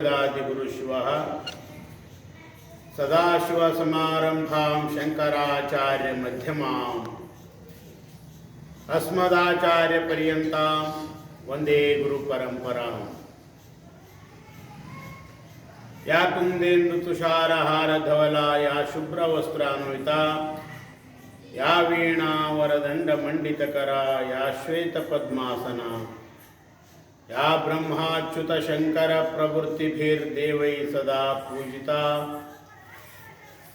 गुरुशिवः सदाशिवसमारम्भां शङ्कराचार्यमध्यमाम् अस्मदाचार्यपर्यन्तां वन्दे गुरुपरम्पराम्। या कुन्देन्दुतुषारहारधवला या शुभ्रवस्त्रान्विता या वीणावरदण्डमण्डितकरा या श्वेतपद्मासना या ब्रह्माच्युत शंकर प्रवृत्तिभिर्देवै सदा पूजिता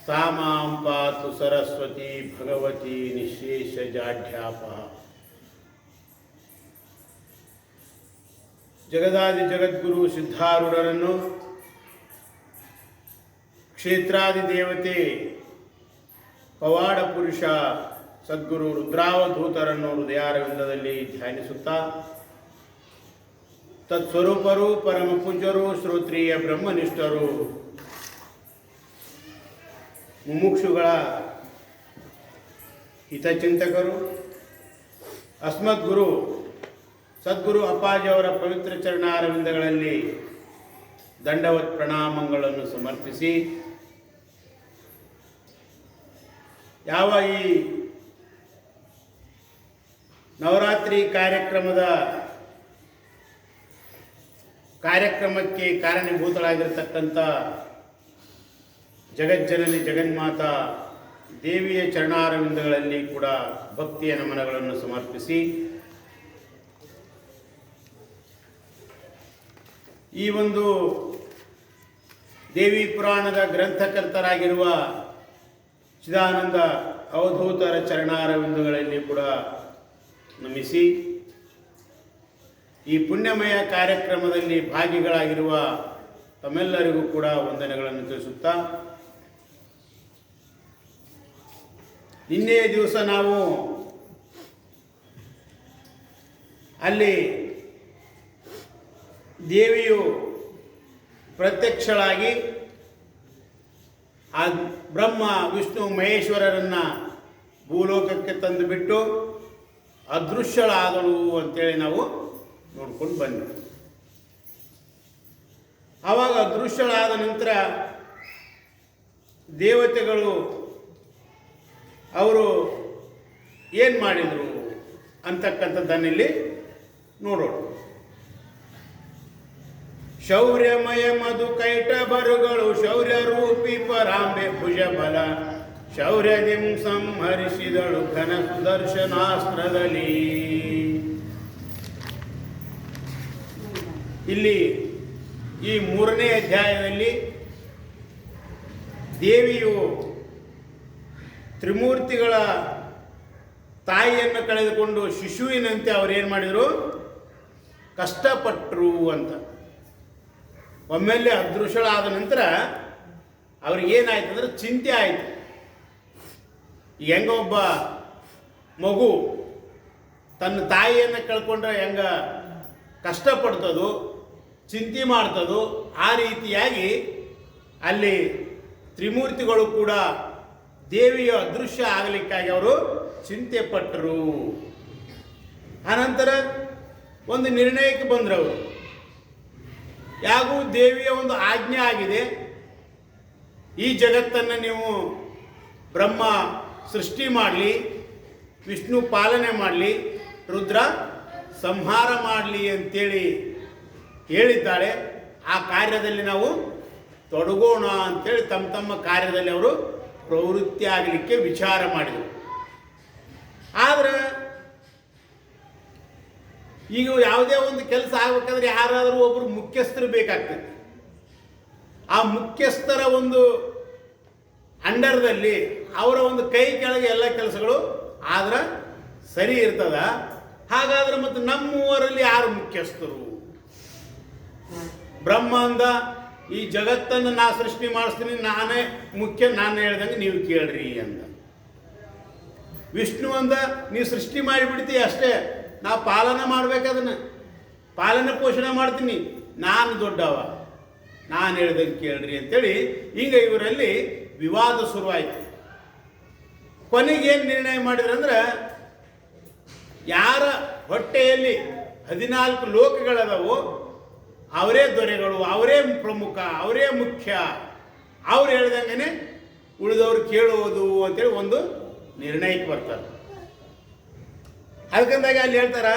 सा मां पातु सरस्वती भगवती निःशेषजाढ्यापः। जगदादि जगद्गुरु ಸಿದ್ಧಾರೂಢರನ್ನು ಕ್ಷೇತ್ರಾದಿ ದೇವತೆ ಪವಾಡ ಪುರುಷ ಸದ್ಗುರು ರುದ್ರಾವಧೂತರನ್ನು ಹೃದಯಾರವಿಂದದಲ್ಲಿ ಧ್ಯಾನಿಸುತ್ತಾ ತತ್ಸ್ವರೂಪರು ಪರಮ ಪೂಜ್ಯರು ಶ್ರೋತ್ರಿಯ ಬ್ರಹ್ಮನಿಷ್ಠರು ಮುಮುಕ್ಷುಗಳ ಹಿತಚಿಂತಕರು ಅಸ್ಮದ್ಗುರು ಸದ್ಗುರು ಅಪ್ಪಾಜಿಯವರ ಪವಿತ್ರ ಚರಣಾರವಿಂದಗಳಲ್ಲಿ ದಂಡವತ್ ಪ್ರಣಾಮಗಳನ್ನು ಸಮರ್ಪಿಸಿ ಯಾವ ಈ ನವರಾತ್ರಿ ಕಾರ್ಯಕ್ರಮಕ್ಕೆ ಕಾರಣೀಭೂತರಾಗಿರತಕ್ಕಂಥ ಜಗಜ್ಜನನಿ ಜಗನ್ಮಾತಾ ದೇವಿಯ ಚರಣಾರವಿಂದಗಳಲ್ಲಿ ಕೂಡ ಭಕ್ತಿಯ ನಮನಗಳನ್ನು ಸಮರ್ಪಿಸಿ ಈ ಒಂದು ದೇವಿ ಪುರಾಣದ ಗ್ರಂಥಕರ್ತರಾಗಿರುವ ಚಿದಾನಂದ ಅವಧೂತರ ಚರಣಾರವಿಂದಗಳಲ್ಲಿ ಕೂಡ ನಮಿಸಿ ಈ ಪುಣ್ಯಮಯ ಕಾರ್ಯಕ್ರಮದಲ್ಲಿ ಭಾಗಿಗಳಾಗಿರುವ ತಮ್ಮೆಲ್ಲರಿಗೂ ಕೂಡ ವಂದನೆಗಳನ್ನು ತಿಳಿಸುತ್ತಾ, ನಿನ್ನೆಯ ದಿವಸ ನಾವು ಅಲ್ಲಿ ದೇವಿಯು ಪ್ರತ್ಯಕ್ಷಳಾಗಿ ಆ ಬ್ರಹ್ಮ ವಿಷ್ಣು ಮಹೇಶ್ವರರನ್ನು ಭೂಲೋಕಕ್ಕೆ ತಂದು ಬಿಟ್ಟು ಅದೃಶ್ಯಳಾದಳು ಅಂತೇಳಿ ನಾವು ನೋಡ್ಕೊಂಡು ಬಂದ್ವಿ. ಆವಾಗ ಅದೃಶ್ಯಳಾದ ನಂತರ ದೇವತೆಗಳು ಅವರು ಏನು ಮಾಡಿದರು ಅಂತಕ್ಕಂಥದ್ದನ್ನಿಲ್ಲಿ ನೋಡೋಣ. ಶೌರ್ಯಮಯ ಮಧು ಕೈಟಬರುಗಳು ಶೌರ್ಯ ರೂಪಿ ಪರಾಂಬೆ ಭುಜಬಲ ಶೌರ್ಯದಿಂ ಸಂಹರಿಸಿದಳು ಘನ ಸುದರ್ಶನಾಸ್ತ್ರದಲ್ಲಿ. ಇಲ್ಲಿ ಈ 3ನೇ ಅಧ್ಯಾಯದಲ್ಲಿ ದೇವಿಯು ತ್ರಿಮೂರ್ತಿಗಳ ತಾಯಿಯನ್ನು ಕಳೆದುಕೊಂಡು ಶಿಶುವಿನಂತೆ ಅವರೇನು ಮಾಡಿದರು, ಕಷ್ಟಪಟ್ಟರು ಅಂತ. ಒಮ್ಮೆಲೆ ಅದೃಶ್ಯಳಾದ ನಂತರ ಅವ್ರಿಗೇನಾಯ್ತು ಅಂದರೆ ಚಿಂತೆ ಆಯಿತು. ಹೆಂಗ ಒಬ್ಬ ಮಗು ತನ್ನ ತಾಯಿಯನ್ನು ಕಳ್ಕೊಂಡ್ರೆ ಹೆಂಗ ಕಷ್ಟಪಡ್ತದೋ ಚಿಂತೆ ಮಾಡ್ತದೋ ಆ ರೀತಿಯಾಗಿ ಅಲ್ಲಿ ತ್ರಿಮೂರ್ತಿಗಳು ಕೂಡ ದೇವಿಯ ಅದೃಶ್ಯ ಆಗಲಿಕ್ಕಾಗಿ ಅವರು ಚಿಂತೆ ಪಟ್ಟರು. ಆನಂತರ ಒಂದು ನಿರ್ಣಯಕ್ಕೆ ಬಂದರು ಅವರು. ಯಾಗೂ ದೇವಿಯ ಒಂದು ಆಜ್ಞೆ ಆಗಿದೆ, ಈ ಜಗತ್ತನ್ನು ನೀವು ಬ್ರಹ್ಮ ಸೃಷ್ಟಿ ಮಾಡಲಿ, ವಿಷ್ಣು ಪಾಲನೆ ಮಾಡಲಿ, ರುದ್ರ ಸಂಹಾರ ಮಾಡಲಿ ಅಂತೇಳಿ ಹೇಳಿದ್ದಾಳೆ. ಆ ಕಾರ್ಯದಲ್ಲಿ ನಾವು ತೊಡಗೋಣ ಅಂತೇಳಿ ತಮ್ಮ ತಮ್ಮ ಕಾರ್ಯದಲ್ಲಿ ಅವರು ಪ್ರವೃತ್ತಿ ಆಗಲಿಕ್ಕೆ ವಿಚಾರ ಮಾಡಿದರು. ಆದರೆ ಈಗ ಯಾವುದೇ ಒಂದು ಕೆಲಸ ಆಗಬೇಕಾದ್ರೆ ಯಾರಾದರೂ ಒಬ್ಬರು ಮುಖ್ಯಸ್ಥರು ಬೇಕಾಗ್ತದೆ. ಆ ಮುಖ್ಯಸ್ಥರ ಒಂದು ಅಂಡರ್ದಲ್ಲಿ ಅವರ ಒಂದು ಕೈ ಕೆಳಗೆ ಎಲ್ಲ ಕೆಲಸಗಳು ಆದ್ರೆ ಸರಿ ಇರ್ತದ. ಹಾಗಾದ್ರೆ ಮತ್ತು ನಮ್ಮೂರಲ್ಲಿ ಯಾರು ಮುಖ್ಯಸ್ಥರು? ಬ್ರಹ್ಮ ಅಂದ ಈ ಜಗತ್ತನ್ನು ನಾ ಸೃಷ್ಟಿ ಮಾಡಿಸ್ತೀನಿ, ನಾನೇ ಮುಖ್ಯ, ನಾನು ಹೇಳ್ದಂಗೆ ನೀವು ಕೇಳ್ರಿ ಅಂದ. ವಿಷ್ಣು ಅಂದ ನೀವು ಸೃಷ್ಟಿ ಮಾಡಿಬಿಡ್ತೀವಿ ಅಷ್ಟೇ, ನಾ ಪಾಲನೆ ಮಾಡ್ಬೇಕದನ್ನು, ಪಾಲನೆ ಪೋಷಣೆ ಮಾಡ್ತೀನಿ, ನಾನು ದೊಡ್ಡವ, ನಾನು ಹೇಳ್ದಂಗೆ ಕೇಳ್ರಿ ಅಂತೇಳಿ ಹಿಂಗೆ ಇವರಲ್ಲಿ ವಿವಾದ ಶುರುವಾಯಿತು. ಕೊನೆಗೇನು ನಿರ್ಣಯ ಮಾಡಿದ್ರಂದ್ರೆ, ಯಾರ ಹೊಟ್ಟೆಯಲ್ಲಿ 14 ಲೋಕಗಳದವು ಅವರೇ ದೊರೆಗಳು, ಅವರೇ ಪ್ರಮುಖ, ಅವರೇ ಮುಖ್ಯ, ಅವ್ರು ಹೇಳ್ದಂಗೆ ಉಳಿದವ್ರು ಕೇಳುವುದು ಅಂತೇಳಿ ಒಂದು ನಿರ್ಣಯಕ್ಕೆ ಬರ್ತಾರೆ. ಅದಕ್ಕಂದಾಗ ಅಲ್ಲಿ ಹೇಳ್ತಾರ,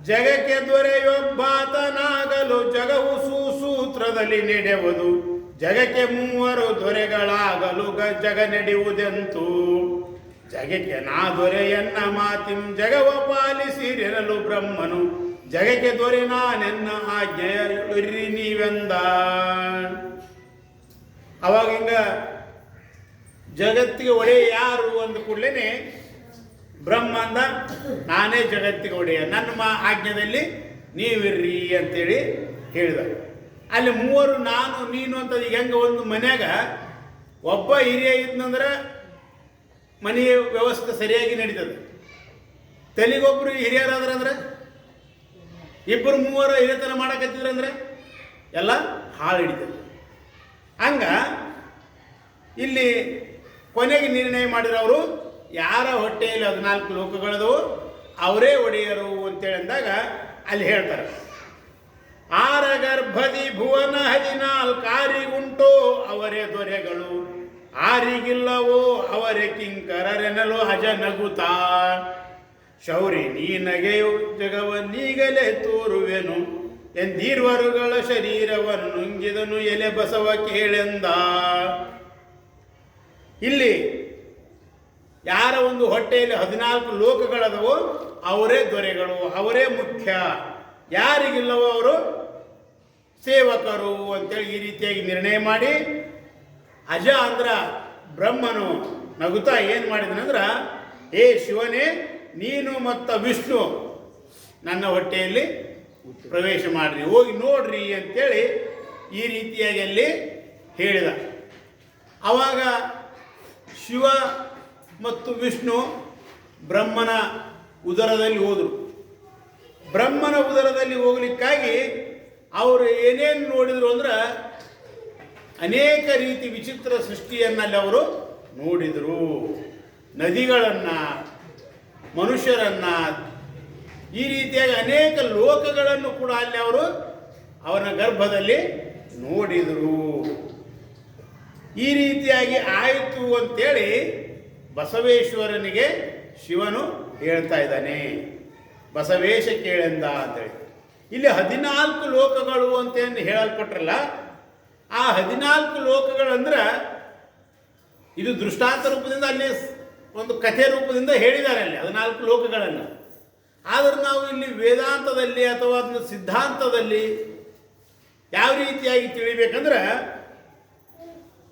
ಜಗಕ್ಕೆ ದೊರೆಯೊಬ್ಬಾತನಾಗಲು ಜಗವು ಸುಸೂತ್ರದಲ್ಲಿ ನಡೆಯುವುದು, ಜಗಕ್ಕೆ ಮೂವರು ದೊರೆಗಳಾಗಲು ಜಗ ನಡೆಯುವುದೆಂತೂ, ಜಗಕ್ಕೆ ನಾ ದೊರೆಯನ್ನ ಮಾತಿಂ ಜಗವ ಪಾಲಿಸಿರೆನಲು ಬ್ರಹ್ಮನು, ಜಗಕ್ಕೆ ದೊರೆ ನಾನೆನ್ನ ಆಜ್ಞೆಯ ನೀವೆಂದ. ಅವಾಗ ಹಿಂಗ ಜಗತ್ತಿಗೆ ಒಡೆಯ ಯಾರು ಅಂದ ಕೂಡಲೇ ಬ್ರಹ್ಮ ಅಂದ, ನಾನೇ ಜಗತ್ತಿಗೆ ಒಡೆಯ, ನನ್ನ ಆಜ್ಞೆಯಲ್ಲಿ ನೀವಿರ್ರಿ ಅಂತೇಳಿ ಹೇಳಿದ. ಅಲ್ಲಿ ಮೂವರು ನಾನು ನೀನು ಅಂತ ಈಗ ಹೆಂಗೆ ಒಂದು ಮನ್ಯಾಗ ಒಬ್ಬ ಹಿರಿಯ ಇದ್ನಂದ್ರೆ ಮನೆಯ ವ್ಯವಸ್ಥೆ ಸರಿಯಾಗಿ ನಡೀತದೆ. ತಲೆಗೊಬ್ಬರು ಹಿರಿಯರಾದ್ರಂದ್ರೆ ಇಬ್ಬರು ಮೂವರು ಹಿರಿಯತನ ಮಾಡಕತ್ತಿದ್ರಂದ್ರೆ ಎಲ್ಲ ಹಾಳು ಹಿಡಿತದೆ. ಹಂಗ ಇಲ್ಲಿ ಕೊನೆಗೆ ನಿರ್ಣಯ ಮಾಡಿರೋರು ಯಾರ ಹೊಟ್ಟೆಯಲ್ಲಿ 14 ಲೋಕಗಳದವು ಅವರೇ ಒಡೆಯರು ಅಂತೇಳಿ ಅಂದಾಗ ಅಲ್ಲಿ ಹೇಳ್ತಾರೆ, ಆರ ಗರ್ಭದಿ ಭುವನ 14 ಕಾರಿಗುಂಟೋ ಅವರೇ ದೊರೆಗಳು, ಆರಿಗಿಲ್ಲವೋ ಅವರೇ ಕಿಂಕರರೆನಲು ಅಜ ನಗುತ್ತಾ, ಶೌರಿ ನೀ ನಗೆಯು ಜಗವನ್ನೀಗಲೇ ತೋರುವೆನು, ಎಂದೀರ್ವರುಗಳ ಶರೀರವನ್ನು ನುಂಗಿದನು ಎಲೆ ಬಸವ ಕೇಳೆಂದ. ಇಲ್ಲಿ ಯಾರ ಒಂದು ಹೊಟ್ಟೆಯಲ್ಲಿ 14 ಲೋಕಗಳದವೋ ಅವರೇ ದೊರೆಗಳು, ಅವರೇ ಮುಖ್ಯ, ಯಾರಿಗಿಲ್ಲವೋ ಅವರು ಸೇವಕರು ಅಂತೇಳಿ ಈ ರೀತಿಯಾಗಿ ನಿರ್ಣಯ ಮಾಡಿ, ಅಜ ಅಂದ್ರ ಬ್ರಹ್ಮನು ನಗುತ್ತಾ ಏನು ಮಾಡಿದನಂದ್ರ, ಏ ಶಿವನೇ, ನೀನು ಮತ್ತು ವಿಷ್ಣು ನನ್ನ ಹೊಟ್ಟೆಯಲ್ಲಿ ಪ್ರವೇಶ ಮಾಡ್ರಿ, ಹೋಗಿ ನೋಡ್ರಿ ಅಂತೇಳಿ ಈ ರೀತಿಯಾಗಿ ಅಲ್ಲಿ ಹೇಳಿದ. ಆವಾಗ ಶಿವ ಮತ್ತು ವಿಷ್ಣು ಬ್ರಹ್ಮನ ಉದರದಲ್ಲಿ ಹೋದರು. ಬ್ರಹ್ಮನ ಉದರದಲ್ಲಿ ಹೋಗ್ಲಿಕ್ಕಾಗಿ ಅವರು ಏನೇನು ನೋಡಿದರು ಅಂದ್ರೆ ಅನೇಕ ರೀತಿ ವಿಚಿತ್ರ ಸೃಷ್ಟಿಯನ್ನಲ್ಲಿ ಅವರು ನೋಡಿದರು. ನದಿಗಳನ್ನು, ಮನುಷ್ಯರನ್ನು, ಈ ರೀತಿಯಾಗಿ ಅನೇಕ ಲೋಕಗಳನ್ನು ಕೂಡ ಅಲ್ಲಿ ಅವರು ಅವನ ಗರ್ಭದಲ್ಲಿ ನೋಡಿದರು. ಈ ರೀತಿಯಾಗಿ ಆಯಿತು ಅಂತೇಳಿ ಬಸವೇಶ್ವರನಿಗೆ ಶಿವನು ಹೇಳ್ತಾ ಇದ್ದಾನೆ, ಬಸವೇಶ ಕೇಳೆಂದ ಅಂತೇಳಿ. ಇಲ್ಲಿ 14 ಲೋಕಗಳು ಅಂತೇನು ಹೇಳಲ್ಪಟ್ರಲ್ಲ, ಆ 14 ಲೋಕಗಳಂದ್ರೆ ಇದು ದೃಷ್ಟಾಂತ ರೂಪದಿಂದ ಅಲ್ಲಿ ಒಂದು ಕಥೆ ರೂಪದಿಂದ ಹೇಳಿದ್ದಾರೆ ಅಲ್ಲಿ 14 ಲೋಕಗಳನ್ನು. ಆದರೆ ನಾವು ಇಲ್ಲಿ ವೇದಾಂತದಲ್ಲಿ ಅಥವಾ ಅದನ್ನ ಸಿದ್ಧಾಂತದಲ್ಲಿ ಯಾವ ರೀತಿಯಾಗಿ ತಿಳಿಬೇಕಂದ್ರೆ,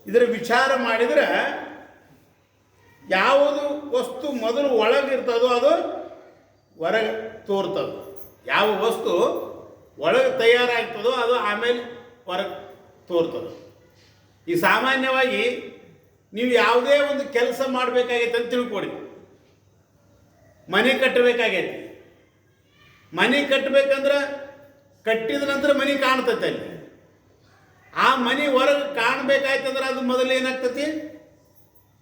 ಇದರ ವಿಚಾರ ಮಾಡಿದರೆ ಯಾವುದು ವಸ್ತು ಮೊದಲು ಒಳಗಿರ್ತದೋ ಅದು ಹೊರಗೆ ತೋರ್ತದೆ, ಯಾವ ವಸ್ತು ಒಳಗೆ ತಯಾರಾಗ್ತದೋ ಅದು ಆಮೇಲೆ ಹೊರಗೆ ತೋರ್ತದೆ. ಈ ಸಾಮಾನ್ಯವಾಗಿ ನೀವು ಯಾವುದೇ ಒಂದು ಕೆಲಸ ಮಾಡಬೇಕಾಗೈತೆ ಅಂತ ತಿಳ್ಕೊಡಿ. ಮನೆ ಕಟ್ಟಬೇಕಾಗೈತಿ, ಮನೆ ಕಟ್ಟಬೇಕಂದ್ರೆ ಕಟ್ಟಿದ ನಂತರ ಮನೆ ಕಾಣ್ತೈತೆ. ಅಲ್ಲಿ ಆ ಮನೆ ಹೊರಗೆ ಕಾಣಬೇಕಾಯ್ತಂದ್ರೆ ಅದು ಮೊದಲು ಏನಾಗ್ತತಿ,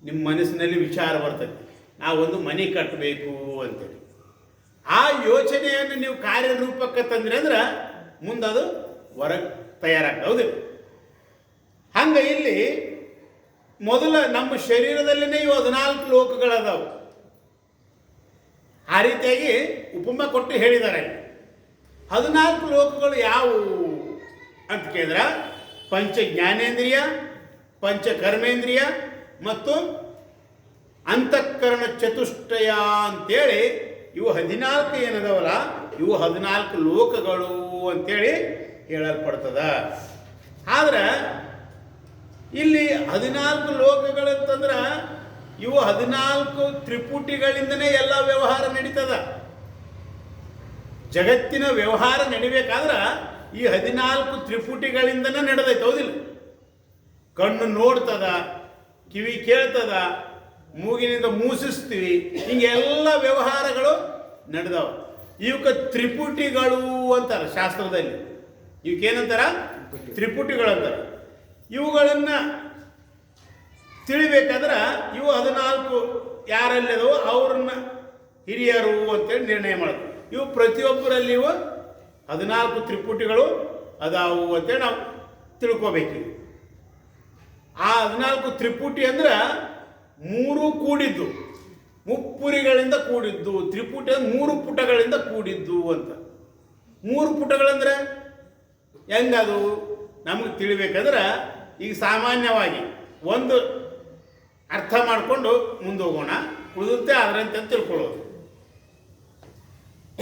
ನಿಮ್ಮ ಮನಸ್ಸಿನಲ್ಲಿ ವಿಚಾರ ಬರ್ತೈತಿ, ನಾವೊಂದು ಮನೆ ಕಟ್ಟಬೇಕು ಅಂತೇಳಿ. ಆ ಯೋಚನೆಯನ್ನು ನೀವು ಕಾರ್ಯರೂಪಕ್ಕೆ ತಂದ್ರಿ ಅಂದ್ರೆ ಮುಂದೆ ಅದು ಹೊರಗೆ ತಯಾರಾಗ್ತದೆ. ಹೌದಿಲ್ಲ? ಹಂಗೆ ಇಲ್ಲಿ ಮೊದಲ ನಮ್ಮ ಶರೀರದಲ್ಲೇ ಇವು 14 ಲೋಕಗಳದಾವು. ಆ ರೀತಿಯಾಗಿ ಉಪಮ ಕೊಟ್ಟು ಹೇಳಿದ್ದಾರೆ. 14 ಲೋಕಗಳು ಯಾವುವು ಅಂತ ಕೇಳಿದ್ರೆ, ಪಂಚ ಜ್ಞಾನೇಂದ್ರಿಯ, ಪಂಚ ಕರ್ಮೇಂದ್ರಿಯ ಮತ್ತು ಅಂತಃಕರಣ ಚತುಷ್ಟಯ ಅಂತೇಳಿ ಇವು 14 ಏನದವಲ್ಲ, ಇವು 14 ಲೋಕಗಳು ಅಂತೇಳಿ ಹೇಳಲ್ಪಡ್ತದ. ಆದ್ರೆ ಇಲ್ಲಿ 14 ಲೋಕಗಳಂತಂದ್ರೆ ಇವು 14 ತ್ರಿಪುಟಿಗಳಿಂದನೇ ಎಲ್ಲ ವ್ಯವಹಾರ ನಡೀತದ. ಜಗತ್ತಿನ ವ್ಯವಹಾರ ನಡಿಬೇಕಾದ್ರೆ ಈ 14 ತ್ರಿಪುಟಿಗಳಿಂದನೇ ನಡೆದೈತೆ. ಹೌದಿಲ್ಲ? ಕಣ್ಣು ನೋಡ್ತದ, ಕಿವಿ ಕೇಳ್ತದ, ಮೂಗಿನಿಂದ ಮೂಸಿಸ್ತೀವಿ, ಹಿಂಗೆಲ್ಲ ವ್ಯವಹಾರಗಳು ನಡೆದವ. ಇವಕ್ಕೆ ತ್ರಿಪುಟಿಗಳು ಅಂತಾರೆ ಶಾಸ್ತ್ರದಲ್ಲಿ. ಇವಕ್ಕೇನಂತಾರ? ತ್ರಿಪುಟಿಗಳಂತಾರೆ. ಇವುಗಳನ್ನು ತಿಳಿಬೇಕಾದ್ರೆ ಇವು 14 ಯಾರಲ್ಲಿದವೋ ಅವ್ರನ್ನ ಹಿರಿಯರು ಅಂತೇಳಿ ನಿರ್ಣಯ ಮಾಡೋದು. ಇವು ಪ್ರತಿಯೊಬ್ಬರಲ್ಲಿ ಇವು 14 ತ್ರಿಪುಟಿಗಳು ಅದಾವು ಅಂತೇಳಿ ನಾವು ತಿಳ್ಕೊಬೇಕು. ಆ 14 ತ್ರಿಪುಟಿ ಅಂದ್ರೆ 3 ಕೂಡಿದ್ದು, ಮುಪ್ಪುರಿಗಳಿಂದ ಕೂಡಿದ್ದು. ತ್ರಿಪುಟಿ ಅಂದ್ರೆ 3 ಪುಟಗಳಿಂದ ಕೂಡಿದ್ದು ಅಂತ. 3 ಪುಟಗಳಂದ್ರೆ ಹೆಂಗದು ನಮಗೆ ತಿಳಿಬೇಕಂದ್ರೆ ಈಗ ಸಾಮಾನ್ಯವಾಗಿ ಒಂದು ಅರ್ಥ ಮಾಡಿಕೊಂಡು ಮುಂದೆ ಹೋಗೋಣ, ಉಳಿದುತ್ತೆ ಅದರಂತೆ ತಿಳ್ಕೊಳ್ಳೋದು.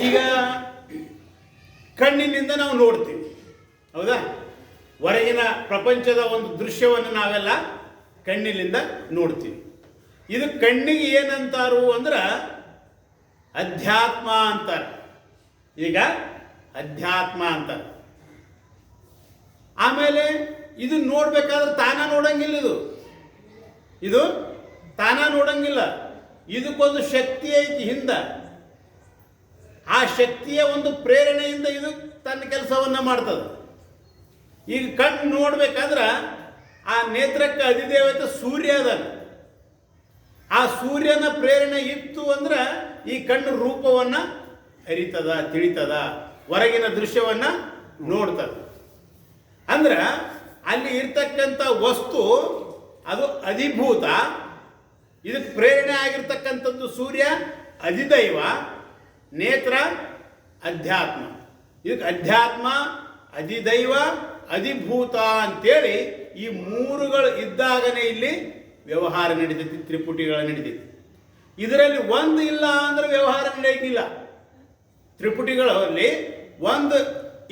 ಈಗ ಕಣ್ಣಿನಿಂದ ನಾವು ನೋಡ್ತೀವಿ, ಹೌದಾ? ಹೊರಗಿನ ಪ್ರಪಂಚದ ಒಂದು ದೃಶ್ಯವನ್ನು ನಾವೆಲ್ಲ ಕಣ್ಣಿನಿಂದ ನೋಡ್ತೀವಿ. ಇದು ಕಣ್ಣಿಗೆ ಏನಂತಾರು ಅಂದ್ರೆ ಅಧ್ಯಾತ್ಮ ಅಂತಾರೆ. ಈಗ ಅಧ್ಯಾತ್ಮ ಅಂತಾರೆ. ಆಮೇಲೆ ಇದು ನೋಡ್ಬೇಕಾದ್ರೆ ತಾನ ನೋಡಂಗಿಲ್ಲ, ಇದು ತಾನ ನೋಡಂಗಿಲ್ಲ. ಇದಕ್ಕೊಂದು ಶಕ್ತಿ ಐತಿ ಹಿಂದ. ಆ ಶಕ್ತಿಯ ಒಂದು ಪ್ರೇರಣೆಯಿಂದ ಇದು ತನ್ನ ಕೆಲಸವನ್ನ ಮಾಡ್ತದೆ. ಈಗ ಕಣ್ಣು ನೋಡ್ಬೇಕಾದ್ರೆ ಆ ನೇತ್ರಕ್ಕೆ ಅಧಿದೇವತೆ ಸೂರ್ಯ ಅದಾನ. ಆ ಸೂರ್ಯನ ಪ್ರೇರಣೆ ಇತ್ತು ಅಂದ್ರೆ ಈ ಕಣ್ಣು ರೂಪವನ್ನ ಅರಿತದ, ತಿಳಿತದ, ಹೊರಗಿನ ದೃಶ್ಯವನ್ನ ನೋಡ್ತದ. ಅಂದ್ರೆ ಅಲ್ಲಿ ಇರ್ತಕ್ಕಂಥ ವಸ್ತು ಅದು ಅಧಿಭೂತ, ಇದಕ್ಕೆ ಪ್ರೇರಣೆ ಆಗಿರ್ತಕ್ಕಂಥದ್ದು ಸೂರ್ಯ ಅಧಿದೈವ, ನೇತ್ರ ಅಧ್ಯಾತ್ಮ. ಇದಕ್ಕೆ ಅಧ್ಯಾತ್ಮ, ಅಧಿದೈವ, ಅಧಿಭೂತ ಅಂತೇಳಿ ಈ 3ಗಳು ಇದ್ದಾಗನೇ ಇಲ್ಲಿ ವ್ಯವಹಾರ ನಡೀತೈತಿ, ತ್ರಿಪುಟಿಗಳ ನಡೀತೈತಿ. ಇದರಲ್ಲಿ ಒಂದು ಇಲ್ಲ ಅಂದ್ರೆ ವ್ಯವಹಾರ ನಡೆಯಂಗಿಲ್ಲ. ತ್ರಿಪುಟಿಗಳಲ್ಲಿ ಒಂದು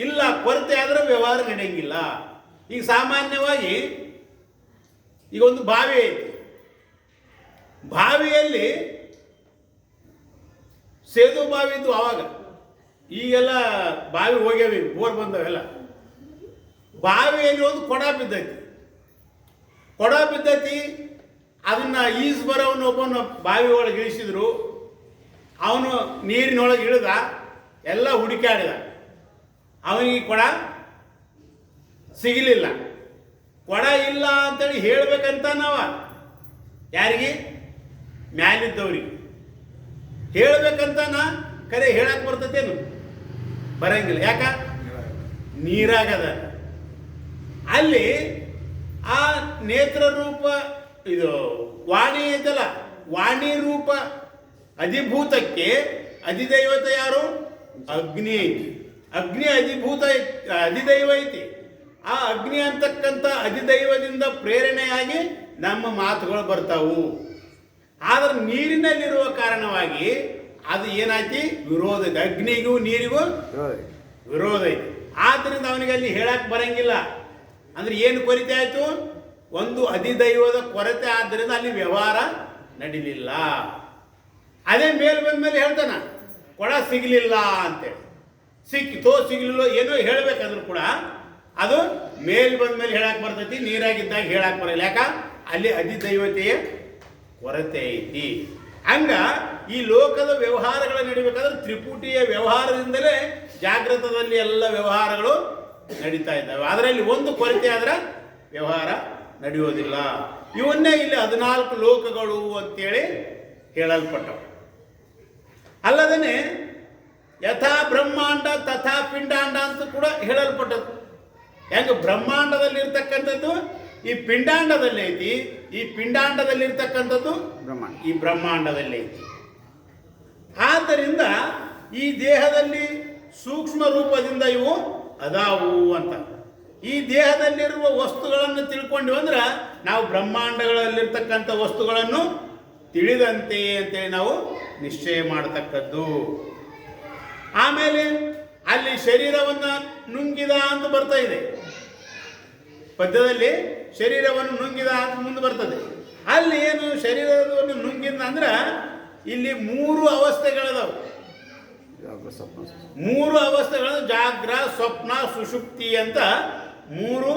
ಇಲ್ಲ, ಕೊರತೆ ಆದ್ರೆ ವ್ಯವಹಾರ ನಡೆಯಂಗಿಲ್ಲ. ಈಗ ಸಾಮಾನ್ಯವಾಗಿ ಈಗ ಒಂದು ಬಾವಿ ಐತಿ, ಬಾವಿಯಲ್ಲಿ ಸೇದು ಬಾವಿ ಇದ್ದು ಆವಾಗ, ಈಗೆಲ್ಲ ಬಾವಿ ಹೋಗ್ಯಾವ, ಬೋರ್ ಬಂದವೆಲ್ಲ. ಬಾವಿಯಲ್ಲಿ ಒಂದು ಕೊಡ ಬಿದ್ದೈತಿ, ಕೊಡ ಬಿದ್ದೈತಿ. ಅದನ್ನ ಈಜು ಬರೋವನ್ನ ಒಬ್ಬನ ಬಾವಿ ಒಳಗೆ ಇಳಿಸಿದ್ರು. ಅವನು ನೀರಿನೊಳಗೆ ಇಳಿದ, ಎಲ್ಲ ಹುಡುಕಾಡಿದ, ಅವನಿಗೆ ಕೊಡ ಸಿಗಲಿಲ್ಲ. ಕೊಡ ಇಲ್ಲ ಅಂತೇಳಿ ಹೇಳ್ಬೇಕಂತ ನಾವ ಯಾರಿಗೆ, ಮ್ಯಾಲಿದ್ದವ್ರಿಗೆ ಹೇಳ್ಬೇಕಂತ ಕರೆ ಹೇಳಕ್ ಬರ್ತತೇನು? ಬರಂಗಿಲ್ಲ. ಯಾಕ? ನೀರಾಗದ. ಅಲ್ಲಿ ಆ ನೇತ್ರ ರೂಪ, ಇದು ವಾಣಿ ಐತಲ್ಲ, ವಾಣಿ ರೂಪ ಅಧಿಭೂತಕ್ಕೆ ಅಧಿದೈವತ ಯಾರು? ಅಗ್ನಿ ಐತಿ. ಅಗ್ನಿ ಅಧಿಭೂತ ಅಧಿದೈವ ಐತಿ. ಆ ಅಗ್ನಿ ಅಂತಕ್ಕಂಥ ಅಧಿದೈವದಿಂದ ಪ್ರೇರಣೆಯಾಗಿ ನಮ್ಮ ಮಾತುಗಳು ಬರ್ತಾವು. ಆದ್ರೆ ನೀರಿನಲ್ಲಿರುವ ಕಾರಣವಾಗಿ ಅದು ಏನಾಯ್ತಿ? ವಿರೋಧ ಐತಿ. ಅಗ್ನಿಗೂ ನೀರಿಗೂ ವಿರೋಧ ಐತಿ. ಆದ್ದರಿಂದ ಅವನಿಗೆ ಅಲ್ಲಿ ಹೇಳಕ್ ಬರಂಗಿಲ್ಲ. ಅಂದ್ರೆ ಏನು ಕೊರತೆ ಆಯ್ತು? ಒಂದು ಅಧಿದೈವದ ಕೊರತೆ. ಆದ್ದರಿಂದ ಅಲ್ಲಿ ವ್ಯವಹಾರ ನಡೀಲಿಲ್ಲ. ಅದೇ ಮೇಲೆ ಬಂದ ಮೇಲೆ ಹೇಳ್ತಾನ, ಕೊಡ ಸಿಗಲಿಲ್ಲ ಅಂತೇಳಿ. ಸಿಕ್ಕಿತೋ ಸಿಗಲಿಲ್ಲ ಏನೋ ಹೇಳ್ಬೇಕಾದ್ರೂ ಕೂಡ ಅದು ಮೇಲ್ ಬಂದ ಮೇಲೆ ಹೇಳಕ್ ಬರ್ತೈತಿ, ನೀರಾಗಿದ್ದಾಗ ಹೇಳಕ್ ಬರಲ್ಲ. ಯಾಕ? ಅಲ್ಲಿ ಅಧಿದೈವತೆಯ ಕೊರತೆ ಐತಿ. ಹಂಗ ಈ ಲೋಕದ ವ್ಯವಹಾರಗಳು ನಡಿಬೇಕಾದ್ರೆ ತ್ರಿಪುಟಿಯ ವ್ಯವಹಾರದಿಂದಲೇ ಜಾಗೃತದಲ್ಲಿ ಎಲ್ಲ ವ್ಯವಹಾರಗಳು ನಡೀತಾ ಇದ್ದಾವೆ. ಅದರಲ್ಲಿ ಒಂದು ಕೊರತೆ ಆದ್ರೆ ವ್ಯವಹಾರ ನಡೆಯೋದಿಲ್ಲ. ಇವನ್ನೇ ಇಲ್ಲಿ 14 ಲೋಕಗಳು ಅಂತೇಳಿ ಹೇಳಲ್ಪಟ್ಟವು. ಅಲ್ಲದೇ ಯಥಾ ಬ್ರಹ್ಮಾಂಡ ತಥಾ ಪಿಂಡಾಂಡ ಅಂತ ಕೂಡ ಹೇಳಲ್ಪಟ್ಟದ್ದು. ಹೆಂಗ ಬ್ರಹ್ಮಾಂಡದಲ್ಲಿರ್ತಕ್ಕಂಥದ್ದು ಈ ಪಿಂಡಾಂಡದಲ್ಲಿ ಐತಿ, ಈ ಪಿಂಡಾಂಡದಲ್ಲಿರ್ತಕ್ಕಂಥದ್ದು ಈ ಬ್ರಹ್ಮಾಂಡದಲ್ಲಿ ಐತಿ. ಆದ್ದರಿಂದ ಈ ದೇಹದಲ್ಲಿ ಸೂಕ್ಷ್ಮ ರೂಪದಿಂದ ಇವು ಅದಾವು ಅಂತ. ಈ ದೇಹದಲ್ಲಿರುವ ವಸ್ತುಗಳನ್ನು ತಿಳ್ಕೊಂಡ್ವಿ ಅಂದ್ರೆ ನಾವು ಬ್ರಹ್ಮಾಂಡಗಳಲ್ಲಿರ್ತಕ್ಕಂಥ ವಸ್ತುಗಳನ್ನು ತಿಳಿದಂತೆ ಅಂತೇಳಿ ನಾವು ನಿಶ್ಚಯ ಮಾಡತಕ್ಕದ್ದು. ಆಮೇಲೆ ಅಲ್ಲಿ ಶರೀರವನ್ನ ನುಂಗಿದ ಅಂತ ಬರ್ತಾ ಇದೆ ಪದ್ಯದಲ್ಲಿ. ಶರೀರವನ್ನು ನುಂಗಿದ ಅಂತ ಮುಂದೆ ಬರ್ತದೆ. ಅಲ್ಲಿ ಏನು ಶರೀರವನ್ನು ನುಂಗಿದ ಅಂದ್ರೆ ಇಲ್ಲಿ 3 ಅವಸ್ಥೆಗಳದಾವು. 3 ಅವಸ್ಥೆಗಳು, ಜಾಗ್ರ, ಸ್ವಪ್ನ, ಸುಷುಪ್ತಿ ಅಂತ 3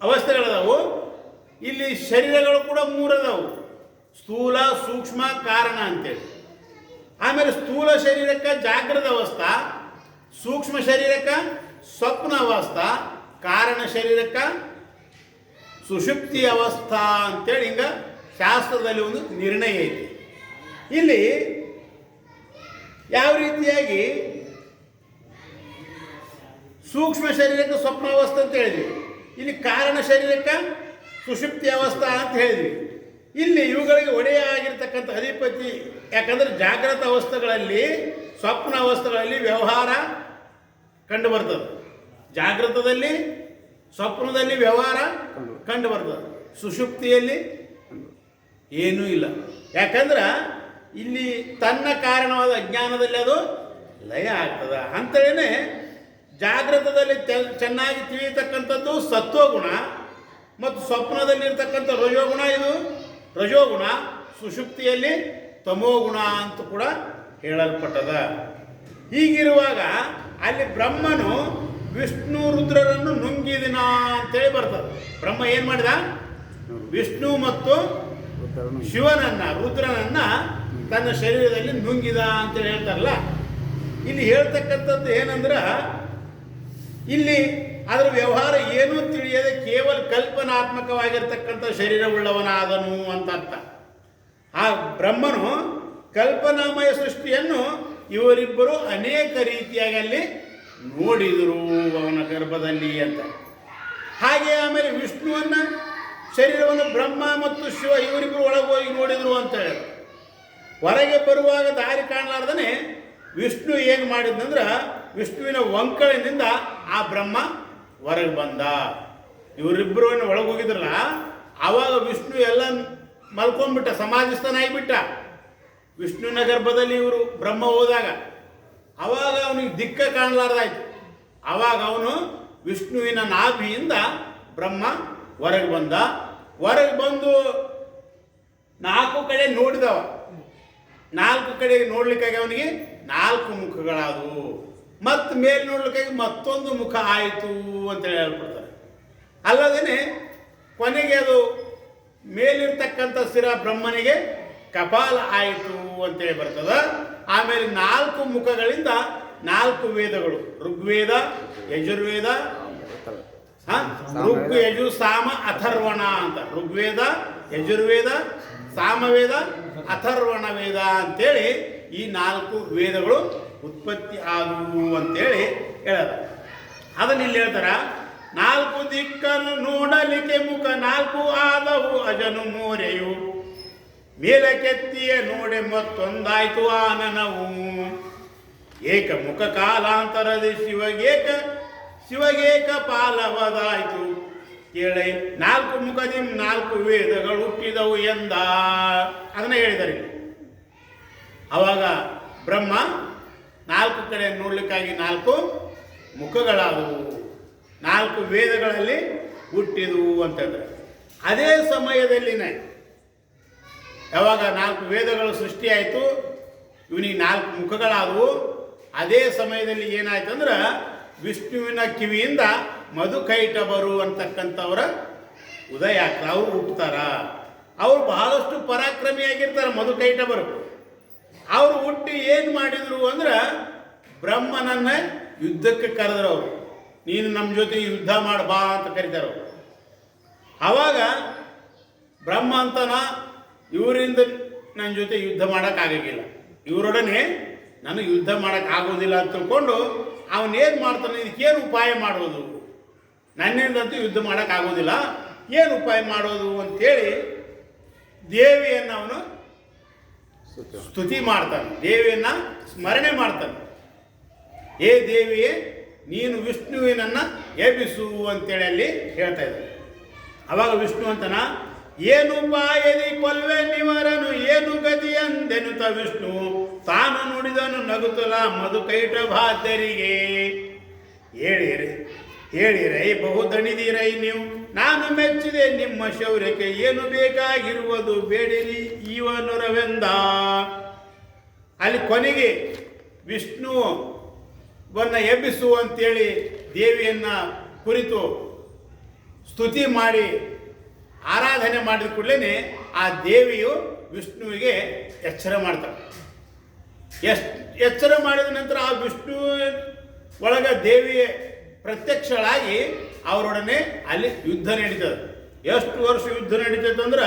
ಅವಸ್ಥೆಗಳದಾವು. ಇಲ್ಲಿ ಶರೀರಗಳು ಕೂಡ 3 ಅದಾವು, ಸ್ಥೂಲ, ಸೂಕ್ಷ್ಮ, ಕಾರಣ ಅಂತೇಳಿ. ಆಮೇಲೆ ಸ್ಥೂಲ ಶರೀರಕ್ಕೆ ಜಾಗ್ರದ ಅವಸ್ಥಾ, ಸೂಕ್ಷ್ಮ ಶರೀರಕ್ಕೆ ಸ್ವಪ್ನ ಅವಸ್ಥಾ, ಕಾರಣ ಶರೀರಕ್ಕೆ ಸುಷುಪ್ತಿ ಅವಸ್ಥಾ ಅಂತೇಳಿ ಹಿಂಗ ಶಾಸ್ತ್ರದಲ್ಲಿ ಒಂದು ನಿರ್ಣಯ ಐತಿ. ಇಲ್ಲಿ ಯಾವ ರೀತಿಯಾಗಿ ಸೂಕ್ಷ್ಮ ಶರೀರಕ್ಕೆ ಸ್ವಪ್ನಾವಸ್ಥೆ ಅಂತ ಹೇಳಿದ್ವಿ, ಇಲ್ಲಿ ಕಾರಣ ಶರೀರಕ್ಕೆ ಸುಷುಪ್ತಿ ಅವಸ್ಥಾ ಅಂತ ಹೇಳಿದ್ವಿ. ಇಲ್ಲಿ ಇವುಗಳಿಗೆ ಒಡೆಯ ಆಗಿರ್ತಕ್ಕಂಥ ಅಧಿಪತಿ, ಯಾಕಂದರೆ ಜಾಗೃತ ಅವಸ್ಥೆಗಳಲ್ಲಿ ಸ್ವಪ್ನ ಅವಸ್ಥೆಗಳಲ್ಲಿ ವ್ಯವಹಾರ ಕಂಡು ಬರ್ತದೆ, ಜಾಗೃತದಲ್ಲಿ ಸ್ವಪ್ನದಲ್ಲಿ ವ್ಯವಹಾರ ಕಂಡು ಬರ್ತದೆ, ಸುಷುಪ್ತಿಯಲ್ಲಿ ಏನೂ ಇಲ್ಲ. ಯಾಕಂದ್ರೆ ಇಲ್ಲಿ ತನ್ನ ಕಾರಣವಾದ ಅಜ್ಞಾನದಲ್ಲಿ ಅದು ಲಯ ಆಗ್ತದೆ. ಅಂಥೇಳಿನೇ ಜಾಗೃತದಲ್ಲಿ ಚೆನ್ನಾಗಿ ತಿಳಿಯತಕ್ಕಂಥದ್ದು ಸತ್ವಗುಣ ಮತ್ತು ಸ್ವಪ್ನದಲ್ಲಿರ್ತಕ್ಕಂಥ ರಜೋಗುಣ, ಇದು ರಜೋಗುಣ, ಸುಷುಪ್ತಿಯಲ್ಲಿ ತಮೋಗುಣ ಅಂತ ಕೂಡ ಹೇಳಲ್ಪಟ್ಟದ. ಹೀಗಿರುವಾಗ ಅಲ್ಲಿ ಬ್ರಹ್ಮನು ವಿಷ್ಣು ರುದ್ರರನ್ನು ನುಂಗಿದಿನ ಅಂತೇಳಿ ಬರ್ತದೆ. ಬ್ರಹ್ಮ ಏನು ಮಾಡಿದ? ವಿಷ್ಣು ಮತ್ತು ಶಿವನನ್ನ, ರುದ್ರನನ್ನ ತನ್ನ ಶರೀರದಲ್ಲಿ ನುಂಗಿದ ಅಂತೇಳಿ ಹೇಳ್ತಾರಲ್ಲ. ಇಲ್ಲಿ ಹೇಳ್ತಕ್ಕಂಥದ್ದು ಏನಂದ್ರೆ, ಇಲ್ಲಿ ಅದರ ವ್ಯವಹಾರ ಏನೂ ತಿಳಿಯದೆ ಕೇವಲ ಕಲ್ಪನಾತ್ಮಕವಾಗಿರ್ತಕ್ಕಂಥ ಶರೀರವುಳ್ಳವನಾದನು ಅಂತ ಅರ್ಥ. ಆ ಬ್ರಹ್ಮನು ಕಲ್ಪನಾಮಯ ಸೃಷ್ಟಿಯನ್ನು ಇವರಿಬ್ಬರು ಅನೇಕ ರೀತಿಯಾಗಿ ಅಲ್ಲಿ ನೋಡಿದರು ಅವನ ಗರ್ಭದಲ್ಲಿ ಅಂತ. ಹಾಗೆ ಆಮೇಲೆ ವಿಷ್ಣುವನ್ನ ಶರೀರವನ್ನು ಬ್ರಹ್ಮ ಮತ್ತು ಶಿವ ಇವರಿಬ್ಬರು ಒಳಗೆ ಹೋಗಿ ನೋಡಿದರು ಅಂತ ಹೇಳಿ, ಹೊರಗೆ ಬರುವಾಗ ದಾರಿ ಕಾಣಲಾರ್ದನೆ ವಿಷ್ಣು ಏನು ಮಾಡಿದ್ನಂದ್ರೆ, ವಿಷ್ಣುವಿನ ವಂಕಳಿನಿಂದ ಆ ಬ್ರಹ್ಮ ಹೊರಗೆ ಬಂದ. ಇವರಿಬ್ಬರು ಒಳಗೆ ಹೋಗಿದ್ರಲ್ಲ, ಆವಾಗ ವಿಷ್ಣು ಎಲ್ಲ ಮಲ್ಕೊಂಡ್ಬಿಟ್ಟ, ಸಮಾಧಿಸ್ಥನಾಗಿಬಿಟ್ಟ. ವಿಷ್ಣುವಿನ ಗರ್ಭದಲ್ಲಿ ಇವರು ಬ್ರಹ್ಮ ಹೋದಾಗ ಆವಾಗ ಅವನಿಗೆ ದಿಕ್ಕ ಕಾಣಲಾರ್ದಾಯ್ತು. ಆವಾಗ ಅವನು ವಿಷ್ಣುವಿನ ನಾಭಿಯಿಂದ ಬ್ರಹ್ಮ ಹೊರಗೆ ಬಂದ. ಹೊರಗೆ ಬಂದು 4 ಕಡೆ ನೋಡಿದವ. 4 ಕಡೆ ನೋಡ್ಲಿಕ್ಕಾಗಿ ಅವನಿಗೆ 4 ಮುಖಗಳಾದವು. ಮತ್ತು ಮೇಲೆ ನೋಡ್ಲಿಕ್ಕಾಗಿ ಮತ್ತೊಂದು ಮುಖ ಆಯಿತು ಅಂತೇಳಿ ಹೇಳ್ಬಿಡ್ತಾರೆ. ಅಲ್ಲದೇ ಕೊನೆಗೆ ಅದು ಮೇಲಿರ್ತಕ್ಕಂಥ ಸ್ಥಿರ ಬ್ರಹ್ಮನಿಗೆ ಕಪಾಲ ಆಯಿತು ಅಂತೇಳಿ ಬರ್ತದೆ. ಆಮೇಲೆ 4 ಮುಖಗಳಿಂದ 4 ವೇದಗಳು, ಋಗ್ವೇದ, ಯಜುರ್ವೇದ, ಋಗ್ ಯಜು ಸಾಮ ಅಥರ್ವಣ ಅಂತ, ಋಗ್ವೇದ, ಯಜುರ್ವೇದ, ಸಾಮವೇದ, ಅಥರ್ವಣ ವೇದ ಅಂತೇಳಿ ಈ 4 ವೇದಗಳು ಉತ್ಪತ್ತಿ ಆದವು ಅಂತೇಳಿ ಹೇಳೋದು. ಅದನ್ನ ಇಲ್ಲಿ ಹೇಳ್ತಾರ, 4 ದಿಕ್ಕನ್ನು ನೋಡಲಿಕ್ಕೆ ಮುಖ 4 ಆದವು ಅಜನು ಮೋರೆಯು, ಮೇಲಕ್ಕೆತ್ತಿಯ ನೋಡೆ ಮತ್ತೊಂದಾಯ್ತು ಆನನವು, ಏಕ ಮುಖ ಕಾಲಾಂತರದಿ ಶಿವಗೇಕ ಪಾಲವದಾಯ್ತು, ಕೇಳಿ 4 ಮುಖದಿ 4 ವೇದಗಳು ಹುಟ್ಟಿದವು ಎಂದ. ಅದನ್ನ ಹೇಳಿದ್ದಾರೆ. ಅವಾಗ ಬ್ರಹ್ಮ 4 ಕಡೆ ನೋಡ್ಲಿಕ್ಕಾಗಿ 4 ಮುಖಗಳಾದವು, 4 ವೇದಗಳಲ್ಲಿ ಹುಟ್ಟಿದವು ಅಂತಂದ್ರೆ, ಅದೇ ಸಮಯದಲ್ಲಿನೇ ಯಾವಾಗ 4 ವೇದಗಳು ಸೃಷ್ಟಿಯಾಯಿತು, ಇವನಿಗೆ 4 ಮುಖಗಳಾದವು. ಅದೇ ಸಮಯದಲ್ಲಿ ಏನಾಯ್ತು ಅಂದ್ರೆ, ವಿಷ್ಣುವಿನ ಕಿವಿಯಿಂದ ಮಧುಕೈಟಭರು ಅಂತಕ್ಕಂಥವರ ಉದಯ ಆಗ್ತದೆ, ಅವರು ಹುಟ್ಟುತ್ತಾರ. ಅವರು ಬಹಳಷ್ಟು ಪರಾಕ್ರಮಿಯಾಗಿರ್ತಾರೆ ಮಧುಕೈಟಭರು. ಅವರು ಹುಟ್ಟಿ ಏನು ಮಾಡಿದರು ಅಂದ್ರೆ, ಬ್ರಹ್ಮನನ್ನ ಯುದ್ಧಕ್ಕೆ ಕರೆದ್ರು. ಅವರು ನೀನು ನಮ್ಮ ಜೊತೆ ಯುದ್ಧ ಮಾಡಬಾ ಅಂತ ಕರೀತಾರೆ ಅವರು. ಆವಾಗ ಬ್ರಹ್ಮ ಅಂತನ, ಇವರಿಂದ ನನ್ನ ಜೊತೆ ಯುದ್ಧ ಮಾಡೋಕ್ಕಾಗಿಲ್ಲ, ಇವರೊಡನೆ ನನಗೆ ಯುದ್ಧ ಮಾಡೋಕ್ಕಾಗೋದಿಲ್ಲ ಅಂತ ತಿಳ್ಕೊಂಡು ಅವನೇನು ಮಾಡ್ತಾನೆ, ಇದಕ್ಕೇನು ಉಪಾಯ ಮಾಡೋದು, ನನ್ನಿಂದಂತೂ ಯುದ್ಧ ಮಾಡೋಕ್ಕಾಗೋದಿಲ್ಲ, ಏನು ಉಪಾಯ ಮಾಡೋದು ಅಂತೇಳಿ ದೇವಿಯನ್ನು ಅವನು ಸ್ತುತಿ ಮಾಡ್ತಾನೆ, ದೇವಿಯನ್ನು ಸ್ಮರಣೆ ಮಾಡ್ತಾನೆ. ಏ ದೇವಿಯೇ, ನೀನು ವಿಷ್ಣುವಿನನ್ನು ಎಬ್ಬಿಸು ಅಂತೇಳಿ ಅಲ್ಲಿ ಹೇಳ್ತಾ ಇದ್ದಾರೆ. ಅವಾಗ ವಿಷ್ಣು ಅಂತನ, ಏನು ಬಾಯದಿ ಕೊಲ್ವೆ ನಿವರನು ಏನು ಗತಿ ಅಂದೆನುತ ವಿಷ್ಣು ತಾನು ನುಡಿದನು ನಗುತ್ತಲ ಮಧುಕೈಟಭಾದ್ಯರಿಗೆ. ಹೇಳಿರೈ ಬಹುದಣಿದಿರೈ ನೀವು, ನಾನು ಮೆಚ್ಚಿದೆ ನಿಮ್ಮ ಶೌರ್ಯಕ್ಕೆ, ಏನು ಬೇಕಾಗಿರುವುದು ಬೇಡಿರಿ ಇವನುರವೆಂದ. ಅಲ್ಲಿ ಕೊನೆಗೆ ವಿಷ್ಣುವನ್ನ ಎಬ್ಬಿಸು ಅಂತೇಳಿ ದೇವಿಯನ್ನ ಕುರಿತು ಸ್ತುತಿ ಮಾಡಿ ಆರಾಧನೆ ಮಾಡಿದ ಕೂಡಲೇ ಆ ದೇವಿಯು ವಿಷ್ಣುವಿಗೆ ಎಚ್ಚರ ಮಾಡ್ತಾಳೆ. ಎಚ್ಚರ ಮಾಡಿದ ನಂತರ ಆ ವಿಷ್ಣು ಒಳಗ ದೇವಿಯ ಪ್ರತ್ಯಕ್ಷಳಾಗಿ ಅವರೊಡನೆ ಅಲ್ಲಿ ಯುದ್ಧ ನಡೀತದೆ. ಎಷ್ಟು ವರ್ಷ ಯುದ್ಧ ನಡೀತೈತೆ ಅಂದ್ರೆ